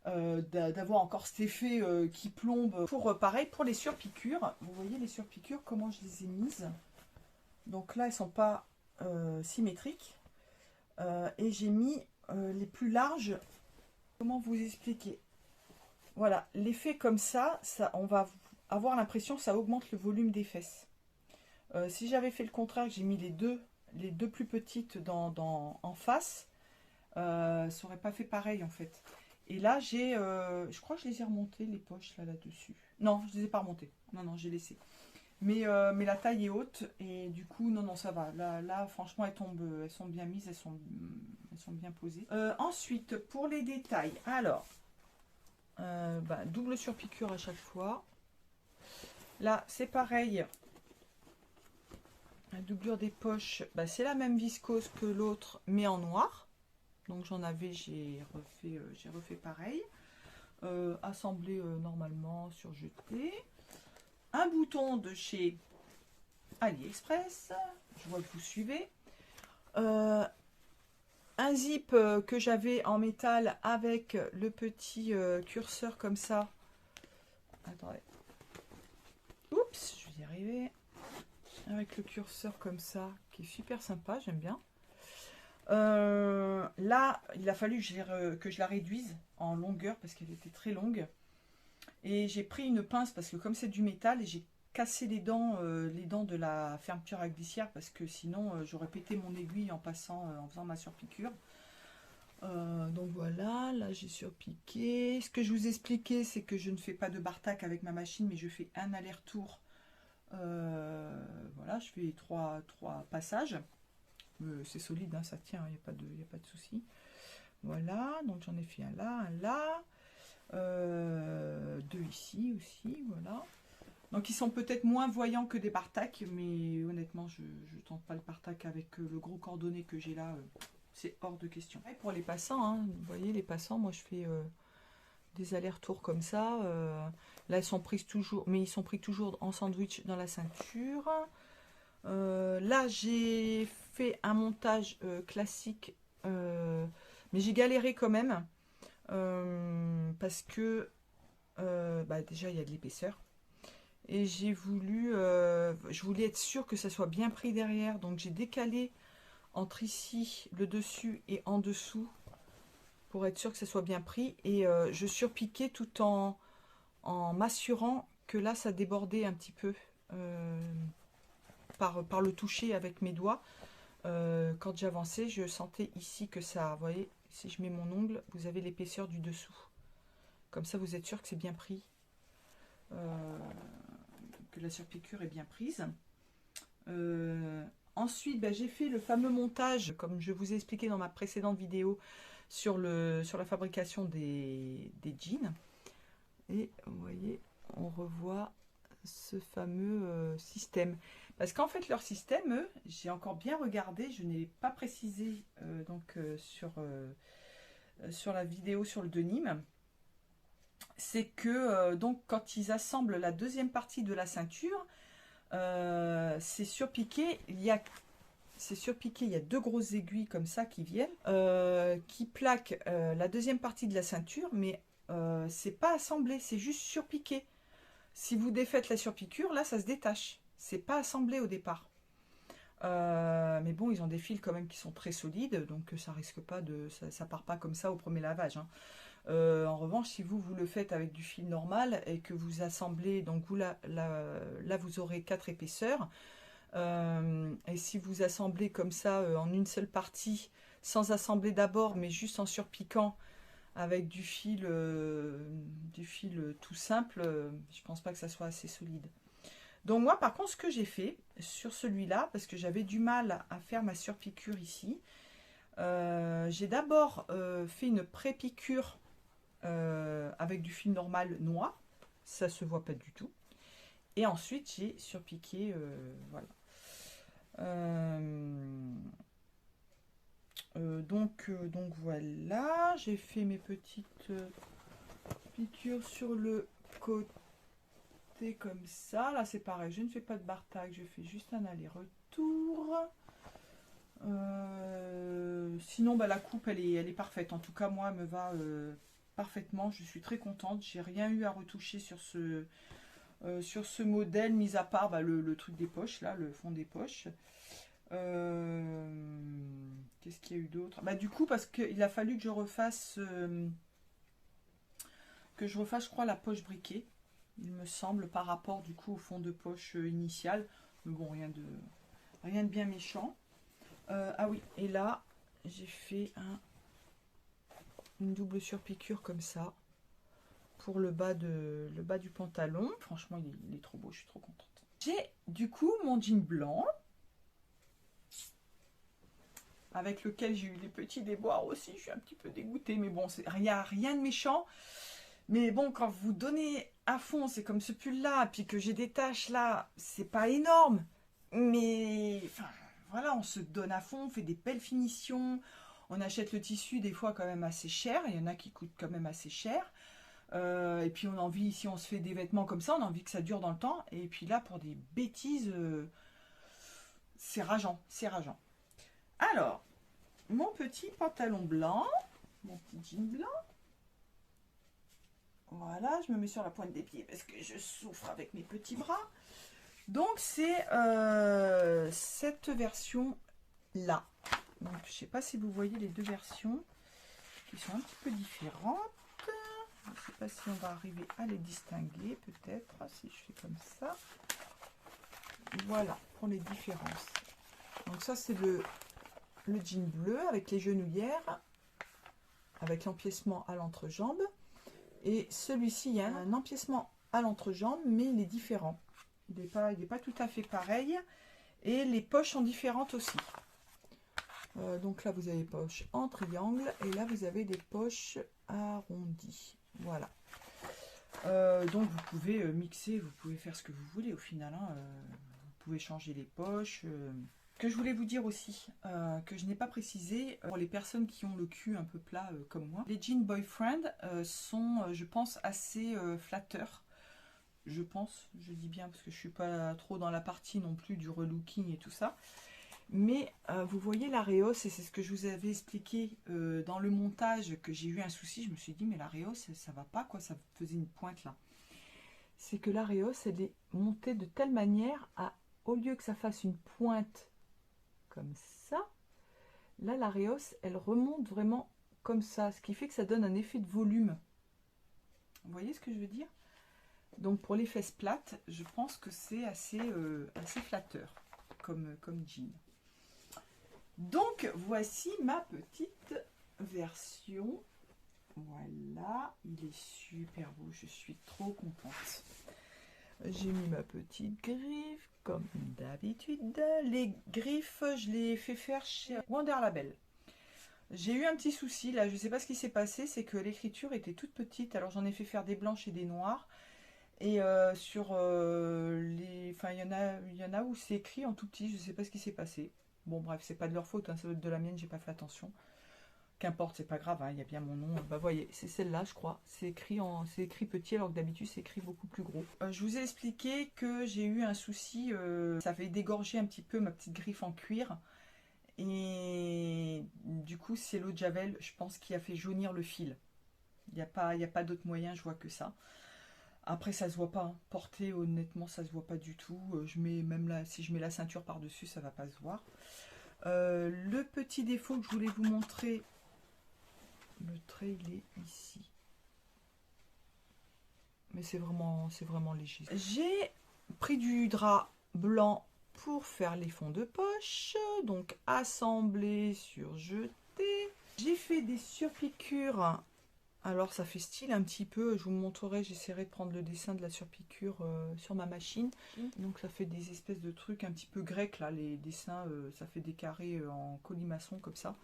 d'avoir encore cet effet qui plombe. Pareil, pour les surpiqûres, vous voyez les surpiqûres, comment je les ai mises. Donc là, elles sont pas symétriques. Et j'ai mis les plus larges. Comment vous expliquer? Voilà, l'effet comme ça, on va avoir l'impression que ça augmente le volume des fesses. Si j'avais fait le contraire, que j'ai mis les deux plus petites en face, ça n'aurait pas fait pareil en fait. Et là, je crois que je les ai remontées, les poches là-dessus. Non, je ne les ai pas remontées. Non, non, j'ai laissé. Mais la taille est haute et du coup, non, non, ça va. Là franchement, elles sont bien mises, elles sont bien posées. Ensuite, pour les détails, alors, double surpiqûre à chaque fois. Là, c'est pareil. La doublure des poches, c'est la même viscose que l'autre, mais en noir. Donc j'en avais, j'ai refait pareil. Assemblé normalement, surjeté. Un bouton de chez AliExpress. Je vois que vous suivez. Un zip que j'avais en métal avec le petit curseur comme ça. Attendez. Oups, je vais y arriver. Avec le curseur comme ça, qui est super sympa, j'aime bien. Là, il a fallu que je la réduise en longueur parce qu'elle était très longue. Et j'ai pris une pince parce que comme c'est du métal, j'ai cassé les dents de la fermeture à glissière parce que sinon j'aurais pété mon aiguille en en faisant ma surpiqûre. Donc voilà, là j'ai surpiqué. Ce que je vous expliquais, c'est que je ne fais pas de bar-tac avec ma machine, mais je fais un aller-retour. Voilà, je fais trois passages. C'est solide, hein, ça tient, il n'y a pas de souci. Voilà, donc j'en ai fait un là. Deux ici aussi, voilà. Donc ils sont peut-être moins voyants que des bar-tac, mais honnêtement, je tente pas le bar-tac avec le gros cordonnet que j'ai là. C'est hors de question. Et pour les passants, hein, vous voyez, les passants, moi je fais des allers-retours comme ça. Là, elles sont prises toujours, mais ils sont pris toujours en sandwich dans la ceinture. Là, j'ai fait un montage classique, mais j'ai galéré quand même parce que déjà il y a de l'épaisseur et je voulais être sûre que ça soit bien pris derrière, donc j'ai décalé entre ici le dessus et en dessous pour être sûr que ça soit bien pris et je surpiquais tout en m'assurant que là ça débordait un petit peu par le toucher avec mes doigts. Quand j'avançais, je sentais ici que ça, vous voyez, si je mets mon ongle, vous avez l'épaisseur du dessous. Comme ça, vous êtes sûr que c'est bien pris, que la surpiqûre est bien prise. Ensuite, j'ai fait le fameux montage, comme je vous ai expliqué dans ma précédente vidéo, sur la fabrication des jeans. Et vous voyez, on revoit ce fameux système. Parce qu'en fait, leur système, eux, j'ai encore bien regardé, je n'ai pas précisé sur la vidéo sur le denim, c'est que donc quand ils assemblent la deuxième partie de la ceinture, c'est surpiqué, il y a deux grosses aiguilles comme ça qui viennent, qui plaquent la deuxième partie de la ceinture, mais c'est pas assemblé, c'est juste surpiqué. Si vous défaites la surpiqûre, là ça se détache. C'est pas assemblé au départ. Mais bon, ils ont des fils quand même qui sont très solides, donc ça risque pas ça part pas comme ça au premier lavage, hein. En revanche, si vous le faites avec du fil normal et que vous assemblez, donc là vous aurez 4 épaisseurs. Et si vous assemblez comme ça en une seule partie, sans assembler d'abord, mais juste en surpiquant, avec du fil tout simple, je pense pas que ça soit assez solide. Donc moi par contre ce que j'ai fait sur celui-là, parce que j'avais du mal à faire ma surpiqûre ici, j'ai d'abord fait une pré-piqûre avec du fil normal noir, ça se voit pas du tout. Et ensuite j'ai surpiqué, voilà. Donc voilà, j'ai fait mes petites piqûres sur le côté comme ça. Là c'est pareil, je ne fais pas de bar-tac, je fais juste un aller-retour. Sinon bah, la coupe elle est parfaite, en tout cas moi elle me va parfaitement, je suis très contente, j'ai rien eu à retoucher sur ce modèle, mis à part bah, le truc des poches là, le fond des poches. Qu'est-ce qu'il y a eu d'autre? Bah du coup parce qu'il a fallu que je refasse je crois la poche briquet, il me semble, par rapport du coup au fond de poche initial, mais bon rien de bien méchant. Ah oui, et là j'ai fait une double surpiqûre comme ça pour le bas du pantalon. Franchement il est trop beau, je suis trop contente. J'ai du coup mon jean blanc avec lequel j'ai eu des petits déboires aussi, je suis un petit peu dégoûtée, mais bon, il n'y a rien de méchant. Mais bon, quand vous donnez à fond, c'est comme ce pull là, puis que j'ai des taches là, c'est pas énorme, mais enfin voilà, on se donne à fond, on fait des belles finitions, on achète le tissu des fois quand même assez cher, il y en a qui coûtent quand même assez cher, et puis on a envie, si on se fait des vêtements comme ça, on a envie que ça dure dans le temps, et puis là pour des bêtises, c'est rageant, c'est rageant. Alors, mon petit pantalon blanc, mon petit jean blanc. Voilà, je me mets sur la pointe des pieds parce que je souffre avec mes petits bras. Donc c'est cette version là. Donc je ne sais pas si vous voyez les deux versions qui sont un petit peu différentes. Je ne sais pas si on va arriver à les distinguer, peut-être si je fais comme ça. Voilà pour les différences. Donc ça c'est le jean bleu avec les genouillères, avec l'empiècement à l'entrejambe. Et celui-ci, il y a un empiècement à l'entrejambe, mais il est différent. Il n'est pas tout à fait pareil. Et les poches sont différentes aussi. Donc là, vous avez des poches en triangle. Et là, vous avez des poches arrondies. Voilà. Donc, vous pouvez mixer, vous pouvez faire ce que vous voulez au final. Hein. Vous pouvez changer les poches. Que je voulais vous dire aussi, que je n'ai pas précisé, pour les personnes qui ont le cul un peu plat comme moi, les jeans boyfriend sont, je pense, assez flatteurs. Je pense, je dis bien parce que je suis pas trop dans la partie non plus du relooking et tout ça. Mais vous voyez la réhausse, et c'est ce que je vous avais expliqué dans le montage, que j'ai eu un souci. Je me suis dit, mais la réhausse, ça va pas, quoi, ça faisait une pointe là. C'est que la réhausse, elle est montée de telle manière à, au lieu que ça fasse une pointe comme ça, là la réhausse elle remonte vraiment comme ça, ce qui fait que ça donne un effet de volume. Vous voyez ce que je veux dire? Donc pour les fesses plates, je pense que c'est assez flatteur comme jean. Donc voici ma petite version. Voilà, il est super beau, je suis trop contente. J'ai mis ma petite griffe, comme d'habitude. Les griffes, je les ai fait faire chez Wonder Label. J'ai eu un petit souci, là, je ne sais pas ce qui s'est passé, c'est que l'écriture était toute petite, alors j'en ai fait faire des blanches et des noires. Et sur les... Enfin, il y en a où c'est écrit en tout petit, je ne sais pas ce qui s'est passé. Bon, bref, c'est pas de leur faute, hein, ça doit être de la mienne, j'ai pas fait attention. Qu'importe, c'est pas grave, hein, il y a bien mon nom. Bah voyez, c'est celle-là, je crois. C'est écrit petit, alors que d'habitude c'est écrit beaucoup plus gros. Je vous ai expliqué que j'ai eu un souci, ça avait dégorgé un petit peu ma petite griffe en cuir. Et du coup, c'est l'eau de Javel, je pense, qui a fait jaunir le fil. Il n'y a pas d'autre moyen, je vois que ça. Après, ça se voit pas. Hein. Porter, honnêtement, ça se voit pas du tout. Je mets même là, si je mets la ceinture par-dessus, ça va pas se voir. Le petit défaut que je voulais vous montrer, le trait il est ici, mais c'est vraiment léger. J'ai pris du drap blanc pour faire les fonds de poche, donc assemblé sur jeté. J'ai fait des surpiqûres Alors ça fait style un petit peu, je vous montrerai, j'essaierai de prendre le dessin de la surpiqûre sur ma machine. Donc ça fait des espèces de trucs un petit peu grecs là, les dessins, ça fait des carrés en colimaçon comme ça.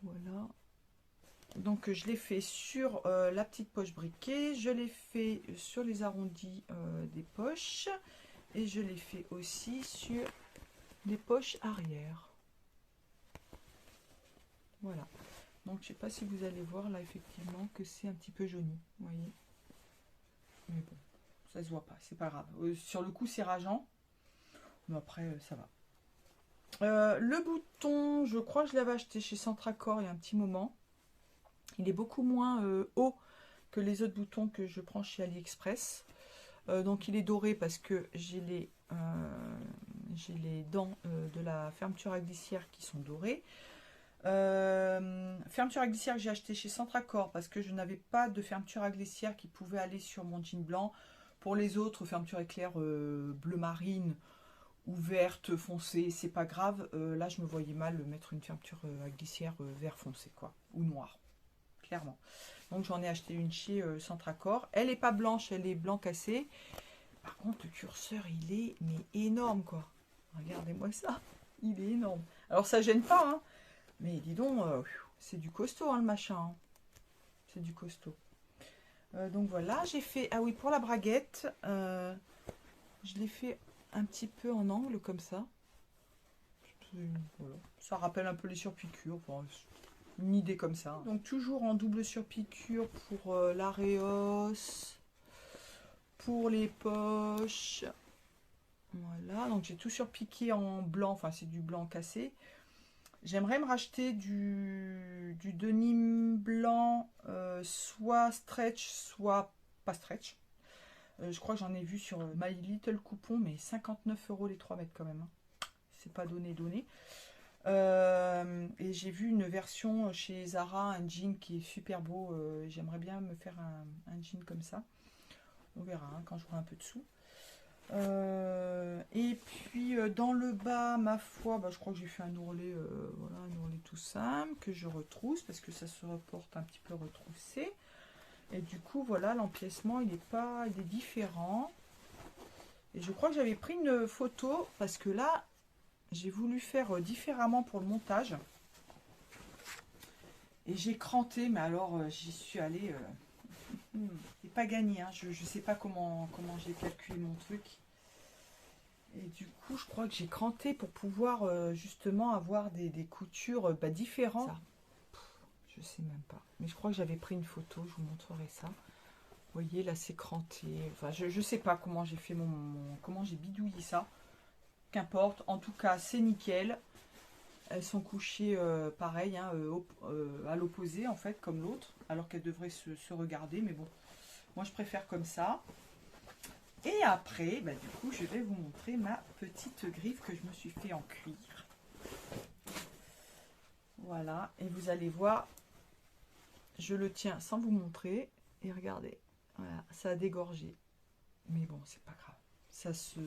Voilà. Donc je l'ai fait sur la petite poche briquet, je l'ai fait sur les arrondis des poches et je l'ai fait aussi sur les poches arrière. Voilà. Donc je sais pas si vous allez voir là effectivement que c'est un petit peu jauni, vous voyez. Mais bon, ça se voit pas, c'est pas grave. Sur le coup c'est rageant, mais après ça va. Le bouton, je crois que je l'avais acheté chez Centracor il y a un petit moment. Il est beaucoup moins haut que les autres boutons que je prends chez AliExpress. Donc il est doré parce que j'ai les dents de la fermeture à glissière qui sont dorées. Fermeture à glissière que j'ai acheté chez Centracor parce que je n'avais pas de fermeture à glissière qui pouvait aller sur mon jean blanc. Pour les autres, fermeture éclair bleu marine ou verte foncée, c'est pas grave. Là, je me voyais mal mettre une fermeture à glissière vert foncé, quoi, ou noir, clairement. Donc j'en ai acheté une chez Centracor. Elle est pas blanche, elle est blanc cassé. Par contre, le curseur, il est mais énorme, quoi. Regardez-moi ça, il est énorme. Alors ça gêne pas, hein. Mais dis donc, c'est du costaud, hein, le machin. Hein. C'est du costaud. Donc voilà, j'ai fait... Ah oui, pour la braguette, je l'ai fait un petit peu en angle, comme ça. Voilà. Ça rappelle un peu les surpiqûres. Enfin, une idée comme ça. Donc toujours en double surpiqûre pour l'aréos, pour les poches. Voilà, donc j'ai tout surpiqué en blanc. Enfin, c'est du blanc cassé. J'aimerais me racheter du denim blanc, soit stretch, soit pas stretch. Je crois que j'en ai vu sur My Little Coupon, mais 59 € les 3 mètres quand même. Hein. C'est pas donné. Et j'ai vu une version chez Zara, un jean qui est super beau. J'aimerais bien me faire un jean comme ça. On verra hein, quand j'aurai un peu de sous. Et puis dans le bas, ma foi, je crois que j'ai fait un ourlet, voilà, un ourlet tout simple que je retrousse parce que ça se reporte un petit peu retroussé. Et du coup, voilà, l'empiècement il est différent. Et je crois que j'avais pris une photo parce que là, j'ai voulu faire différemment pour le montage. Et j'ai cranté, mais alors j'y suis allée. C'est pas gagné, hein. Je sais pas comment j'ai calculé mon truc. Et du coup, je crois que j'ai cranté pour pouvoir justement avoir des coutures différentes. Je sais même pas. Mais je crois que j'avais pris une photo, je vous montrerai ça. Vous voyez, là c'est cranté. Enfin, je sais pas comment j'ai fait comment j'ai bidouillé ça. Qu'importe, en tout cas, c'est nickel. Elles sont couchées pareil, hein, à l'opposé en fait, comme l'autre, alors qu'elles devraient se regarder, mais bon, moi je préfère comme ça. Et après, du coup, je vais vous montrer ma petite griffe que je me suis fait en cuir. Voilà, et vous allez voir, je le tiens sans vous montrer, et regardez, voilà, ça a dégorgé. Mais bon, c'est pas grave. Ça se...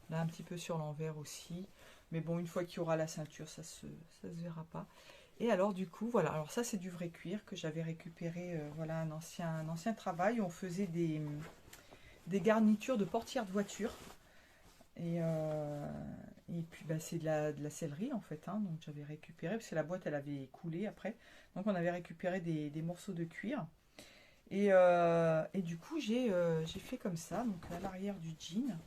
Là, un petit peu sur l'envers aussi. Mais bon, une fois qu'il y aura la ceinture, ça se verra pas. Et alors, du coup, voilà. Alors ça, c'est du vrai cuir que j'avais récupéré. Voilà, un ancien travail. On faisait des garnitures de portières de voiture. Et puis, c'est de la sellerie, en fait. Hein, donc, j'avais récupéré, parce que la boîte, elle avait coulé après. Donc, on avait récupéré des morceaux de cuir. Et du coup, j'ai fait comme ça. Donc, à l'arrière du jean.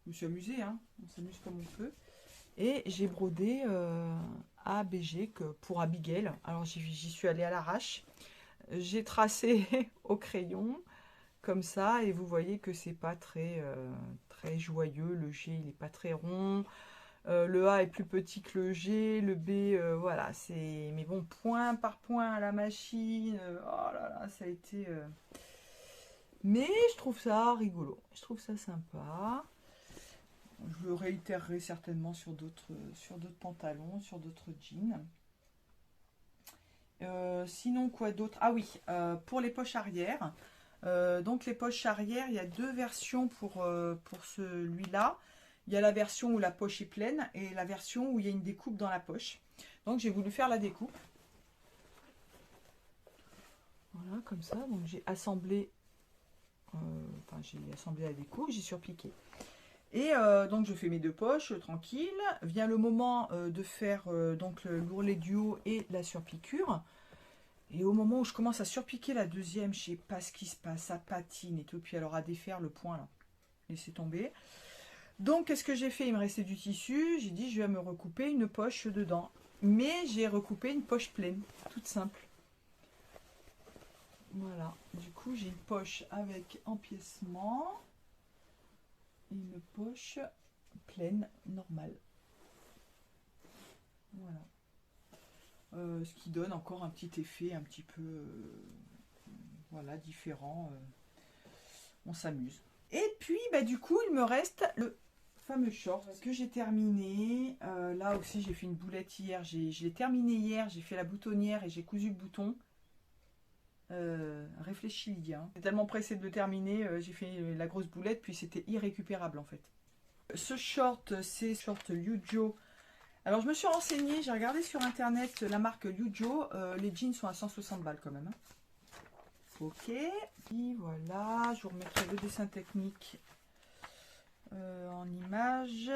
Je me suis amusée, hein. On s'amuse comme on peut. Et j'ai brodé à BG pour Abigail. Alors j'y suis allée à l'arrache. J'ai tracé au crayon comme ça et vous voyez que c'est pas très joyeux. Le G il est pas très rond. Le A est plus petit que le G. Le B voilà c'est. Mais bon point par point à la machine. Oh là là ça a été. Mais je trouve ça rigolo. Je trouve ça sympa. Je le réitérerai certainement sur d'autres pantalons, sur d'autres jeans. Sinon, quoi d'autre? Ah oui, pour les poches arrière. Donc les poches arrière, il y a deux versions pour celui-là. Il y a la version où la poche est pleine et la version où il y a une découpe dans la poche. Donc j'ai voulu faire la découpe. Voilà, comme ça. Donc j'ai assemblé, enfin j'ai assemblé la découpe, j'ai surpiqué. Et donc je fais mes deux poches tranquille. Vient le moment de faire donc l'ourlet du haut et la surpiqûre. Et au moment où je commence à surpiquer la deuxième, je sais pas ce qui se passe, ça patine et tout. Puis alors à défaire le point là, laissez tomber. Donc qu'est-ce que j'ai fait? Il me restait du tissu. J'ai dit je vais me recouper une poche dedans. Mais j'ai recoupé une poche pleine, toute simple. Voilà. Du coup j'ai une poche avec empiècement. Et une poche pleine, normale. Voilà. Ce qui donne encore un petit effet un petit peu voilà, différent. On s'amuse. Et puis bah, du coup il me reste le fameux short que j'ai terminé. Là aussi j'ai fait une boulette hier. Je l'ai terminé hier. J'ai fait la boutonnière et j'ai cousu le bouton. Réfléchis Lydia. J'ai tellement pressé de le terminer. J'ai fait la grosse boulette puis c'était irrécupérable en fait. Ce short c'est short Yujo. Alors je me suis renseignée, j'ai regardé sur internet la marque Yujo, les jeans sont à 160 balles quand même. Hein. Ok, et voilà, je vous remettrai le dessin technique en image.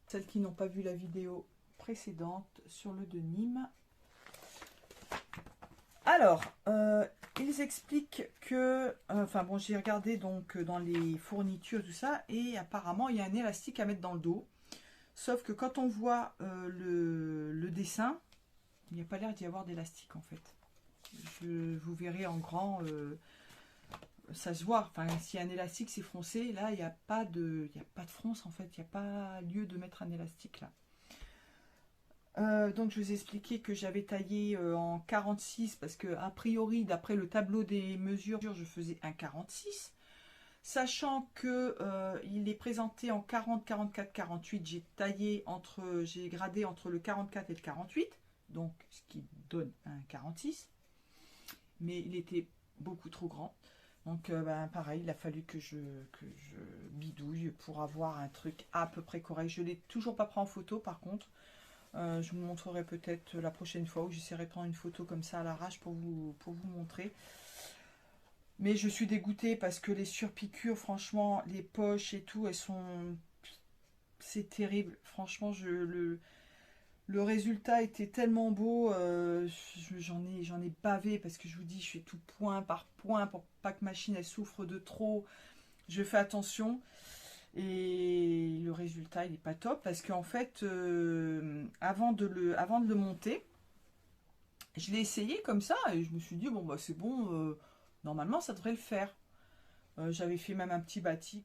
Celles qui n'ont pas vu la vidéo précédente sur le denim. Alors, ils expliquent que, enfin bon, j'ai regardé donc dans les fournitures tout ça, et apparemment il y a un élastique à mettre dans le dos. Sauf que quand on voit le dessin, il n'y a pas l'air d'y avoir d'élastique en fait. Vous verrez en grand, ça se voit. Enfin, s'il y a un élastique, c'est froncé. Là, il n'y a pas de fronce en fait. Il n'y a pas lieu de mettre un élastique là. Donc je vous ai expliqué que j'avais taillé en 46 parce que a priori, d'après le tableau des mesures, je faisais un 46. Sachant que il est présenté en 40, 44, 48, j'ai gradé entre le 44 et le 48, donc ce qui donne un 46, mais il était beaucoup trop grand. Donc ben, pareil, il a fallu que je bidouille pour avoir un truc à peu près correct. Je ne l'ai toujours pas pris en photo par contre. Je vous montrerai peut-être la prochaine fois où j'essaierai de prendre une photo comme ça à l'arrache pour vous montrer. Mais je suis dégoûtée parce que les surpiqûres, franchement, les poches et tout, elles sont... C'est terrible. Franchement, le résultat était tellement beau. J'en ai bavé parce que je vous dis, je fais tout point par point pour pas que ma machine elle souffre de trop. Je fais attention. Et le résultat, il n'est pas top parce qu'en fait, avant de le monter, je l'ai essayé comme ça et je me suis dit, bon, bah c'est bon, normalement ça devrait le faire. J'avais fait même un petit bâti.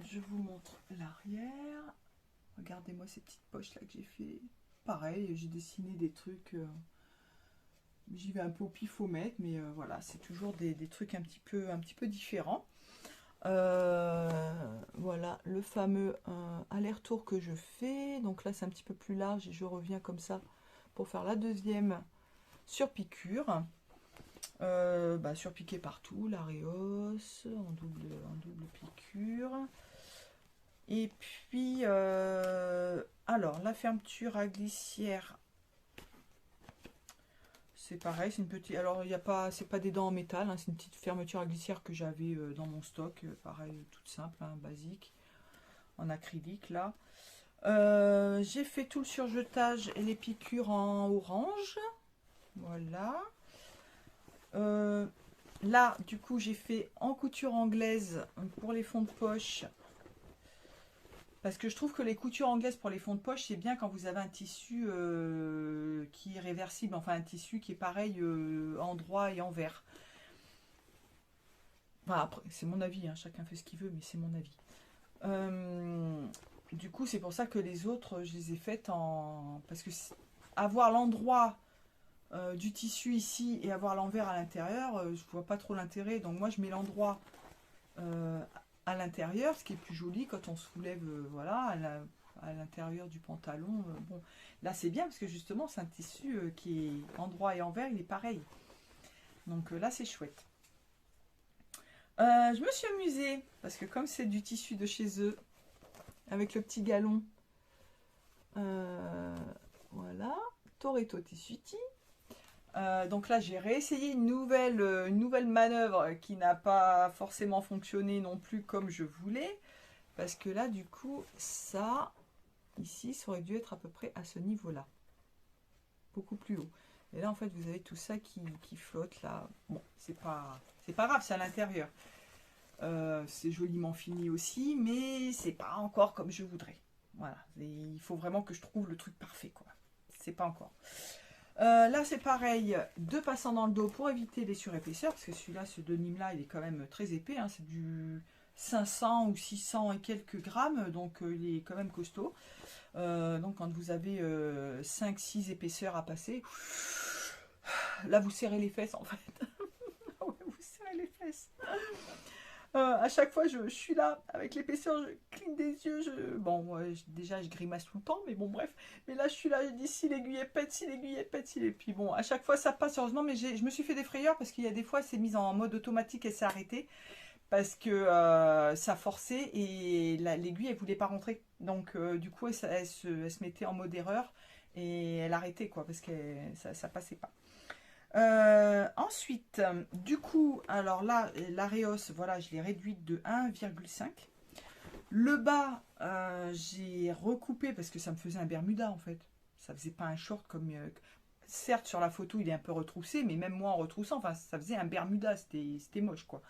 Je vous montre l'arrière. Regardez-moi ces petites poches là que j'ai fait. Pareil, j'ai dessiné des trucs. J'y vais un peu au pifomètre, mais voilà, c'est toujours des trucs un petit peu différents. Voilà le fameux aller-retour que je fais. Donc là, c'est un petit peu plus large et je reviens comme ça pour faire la deuxième surpiqûre. Surpiqué partout, l'aréos, en double piqûre. Et puis, alors, la fermeture à glissière, c'est pareil, c'est une petite... Alors, il y a pas, c'est pas des dents en métal, hein, c'est une petite fermeture à glissière que j'avais dans mon stock, pareil, toute simple, hein, basique, en acrylique, là. J'ai fait tout le surjetage et les piqûres en orange, voilà. Là, du coup, j'ai fait en couture anglaise pour les fonds de poche. Parce que je trouve que les coutures anglaises pour les fonds de poche, c'est bien quand vous avez un tissu qui est réversible. Enfin, un tissu qui est pareil en droit et envers. Enfin, après, c'est mon avis. Hein, chacun fait ce qu'il veut, mais c'est mon avis. Du coup, c'est pour ça que les autres, je les ai faites en... Parce que avoir l'endroit... du tissu ici et avoir l'envers à l'intérieur, je vois pas trop l'intérêt. Donc moi je mets l'endroit à l'intérieur, ce qui est plus joli quand on soulève voilà, à l'intérieur du pantalon. Bon, là c'est bien parce que justement c'est un tissu qui est endroit et envers, il est pareil. Donc là c'est chouette. Je me suis amusée parce que comme c'est du tissu de chez eux, avec le petit galon, voilà, Toretto Tissuti. Donc là, j'ai réessayé une nouvelle manœuvre qui n'a pas forcément fonctionné non plus comme je voulais. Parce que là, du coup, ça, ici, ça aurait dû être à peu près à ce niveau-là. Beaucoup plus haut. Et là, en fait, vous avez tout ça qui flotte là. Bon, c'est pas grave, c'est à l'intérieur. C'est joliment fini aussi, mais c'est pas encore comme je voudrais. Voilà, il faut vraiment que je trouve le truc parfait, quoi. C'est pas encore. Là, c'est pareil, deux passants dans le dos pour éviter les surépaisseurs, parce que celui-là, ce denim-là, il est quand même très épais. Hein, c'est du 500 ou 600 et quelques grammes, donc il est quand même costaud. Donc, quand vous avez 5-6 épaisseurs à passer, là, vous serrez les fesses, en fait. Ouais, vous serrez les fesses. À chaque fois, je suis là, avec l'épaisseur, je cligne des yeux. Bon, déjà, je grimace tout le temps, mais bon, bref. Mais là, je suis là, je dis si l'aiguille est pète, si l'aiguille est pète, si... Et puis bon, à chaque fois, ça passe, heureusement, mais je me suis fait des frayeurs parce qu'il y a des fois, c'est mis en mode automatique et c'est arrêté. Parce que ça forçait et l'aiguille, elle voulait pas rentrer. Donc, du coup, elle se mettait en mode erreur et elle arrêtait, quoi, parce que ça passait pas. Ensuite, du coup, alors là, l'Areos, voilà, je l'ai réduite de 1,5. Le bas, j'ai recoupé parce que ça me faisait un Bermuda en fait. Ça faisait pas un short comme. Certes, sur la photo, il est un peu retroussé, mais même moi en retroussant, enfin, ça faisait un Bermuda, c'était moche quoi.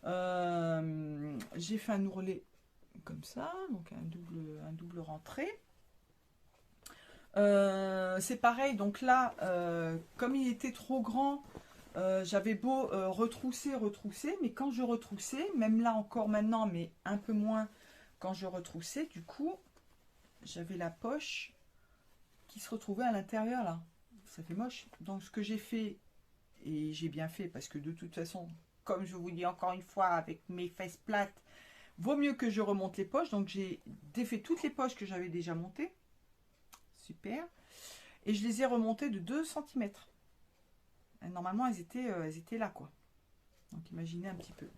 J'ai fait un ourlet comme ça, donc un double rentrée. C'est pareil, donc là, comme il était trop grand, j'avais beau retrousser, mais quand je retroussais, même là encore maintenant, mais un peu moins quand je retroussais, du coup, j'avais la poche qui se retrouvait à l'intérieur là. Ça fait moche. Donc ce que j'ai fait, et j'ai bien fait, parce que de toute façon, comme je vous dis encore une fois, avec mes fesses plates, vaut mieux que je remonte les poches. Donc j'ai défait toutes les poches que j'avais déjà montées. Super. Et je les ai remontées de 2 cm. Normalement, elles étaient là, quoi. Donc, imaginez un petit peu.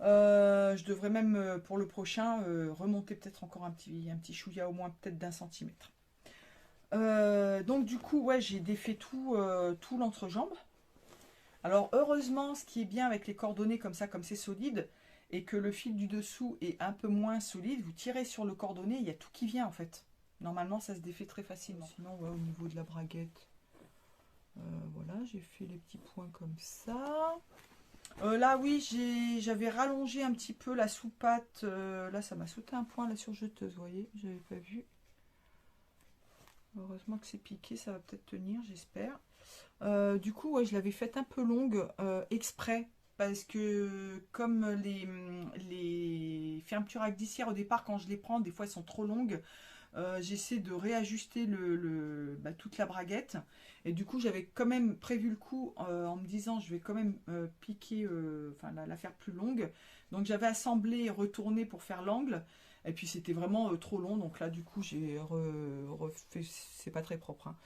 Je devrais même, pour le prochain, remonter peut-être encore un petit chouïa, au moins peut-être d'1 centimètre. Donc, du coup, ouais, j'ai défait tout l'entrejambe. Alors, heureusement, ce qui est bien avec les cordonnets comme ça, comme c'est solide, et que le fil du dessous est un peu moins solide, vous tirez sur le cordonnet, il y a tout qui vient, en fait. Normalement, ça se défait très facilement. Sinon, ouais, au niveau de la braguette, voilà, j'ai fait les petits points comme ça. Là, oui, j'avais rallongé un petit peu la sous-patte. Là, ça m'a sauté un point, la surjeteuse, vous voyez, j'avais pas vu. Heureusement que c'est piqué, ça va peut-être tenir, j'espère. Du coup, ouais, je l'avais faite un peu longue, exprès. Parce que comme les fermetures à glissière au départ, quand je les prends, des fois elles sont trop longues. J'essaie de réajuster toute la braguette. Et du coup, j'avais quand même prévu le coup en me disant je vais quand même piquer, enfin la faire plus longue. Donc j'avais assemblé et retourné pour faire l'angle. Et puis c'était vraiment trop long. Donc là, du coup, j'ai refait. C'est pas très propre, hein,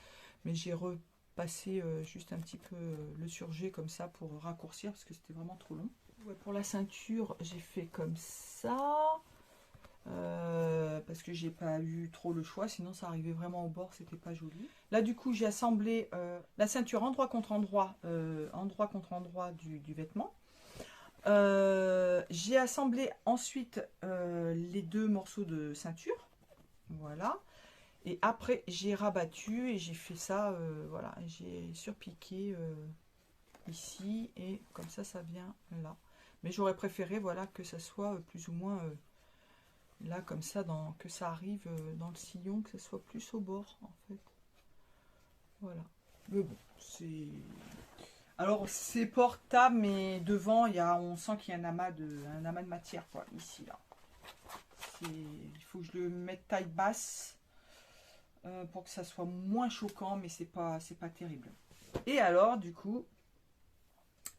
mais j'ai repassé juste un petit peu le surjet comme ça pour raccourcir parce que c'était vraiment trop long. Ouais, pour la ceinture, j'ai fait comme ça. Parce que j'ai pas eu trop le choix, sinon ça arrivait vraiment au bord, c'était pas joli. Là du coup j'ai assemblé la ceinture endroit contre endroit, du vêtement. J'ai assemblé ensuite les deux morceaux de ceinture, voilà. Et après j'ai rabattu et j'ai fait ça, voilà, j'ai surpiqué ici et comme ça vient là. Mais j'aurais préféré, voilà, que ça soit plus ou moins là comme ça, que ça arrive dans le sillon, que ça soit plus au bord en fait. Voilà. Mais bon, c'est... Alors c'est portable, mais devant, on sent qu'il y a un amas de matière, quoi, ici, là. Il faut que je le mette taille basse pour que ça soit moins choquant, mais c'est pas terrible. Et alors, du coup,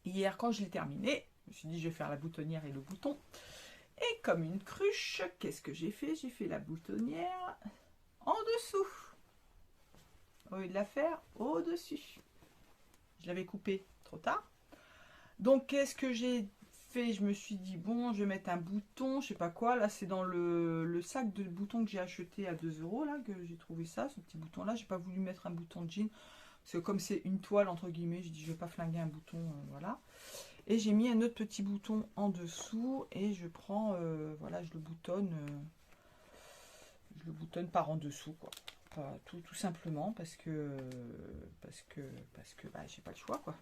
hier quand je l'ai terminé, je me suis dit je vais faire la boutonnière et le bouton. Et comme une cruche, qu'est-ce que j'ai fait? J'ai fait la boutonnière en dessous. Au lieu de la faire au-dessus. Je l'avais coupé trop tard. Donc, qu'est-ce que j'ai fait? Je me suis dit, bon, je vais mettre un bouton, je sais pas quoi. Là, c'est dans le sac de boutons que j'ai acheté à 2 €, là, que j'ai trouvé ça, ce petit bouton-là. J'ai pas voulu mettre un bouton de jean. Parce que comme c'est une toile, entre guillemets, je dis je vais pas flinguer un bouton, voilà. Et j'ai mis un autre petit bouton en dessous et je prends, voilà, je le boutonne par en dessous, quoi. Tout simplement parce que bah, j'ai pas le choix, quoi.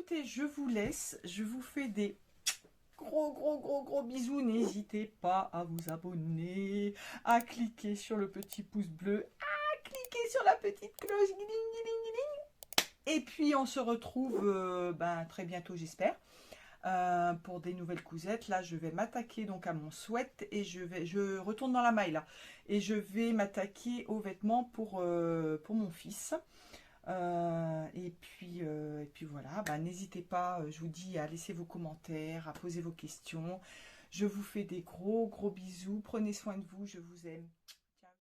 écoutez, je vous laisse. Je vous fais des gros bisous. N'hésitez pas à vous abonner, à cliquer sur le petit pouce bleu, à cliquer sur la petite cloche. Guiling, guiling, guiling. Et puis, on se retrouve très bientôt, j'espère. Pour des nouvelles cousettes. Là, je vais m'attaquer donc à mon sweat et je retourne dans la maille là. Et je vais m'attaquer aux vêtements pour mon fils. Et puis voilà, n'hésitez pas, je vous dis, à laisser vos commentaires, à poser vos questions. Je vous fais des gros bisous. Prenez soin de vous, je vous aime.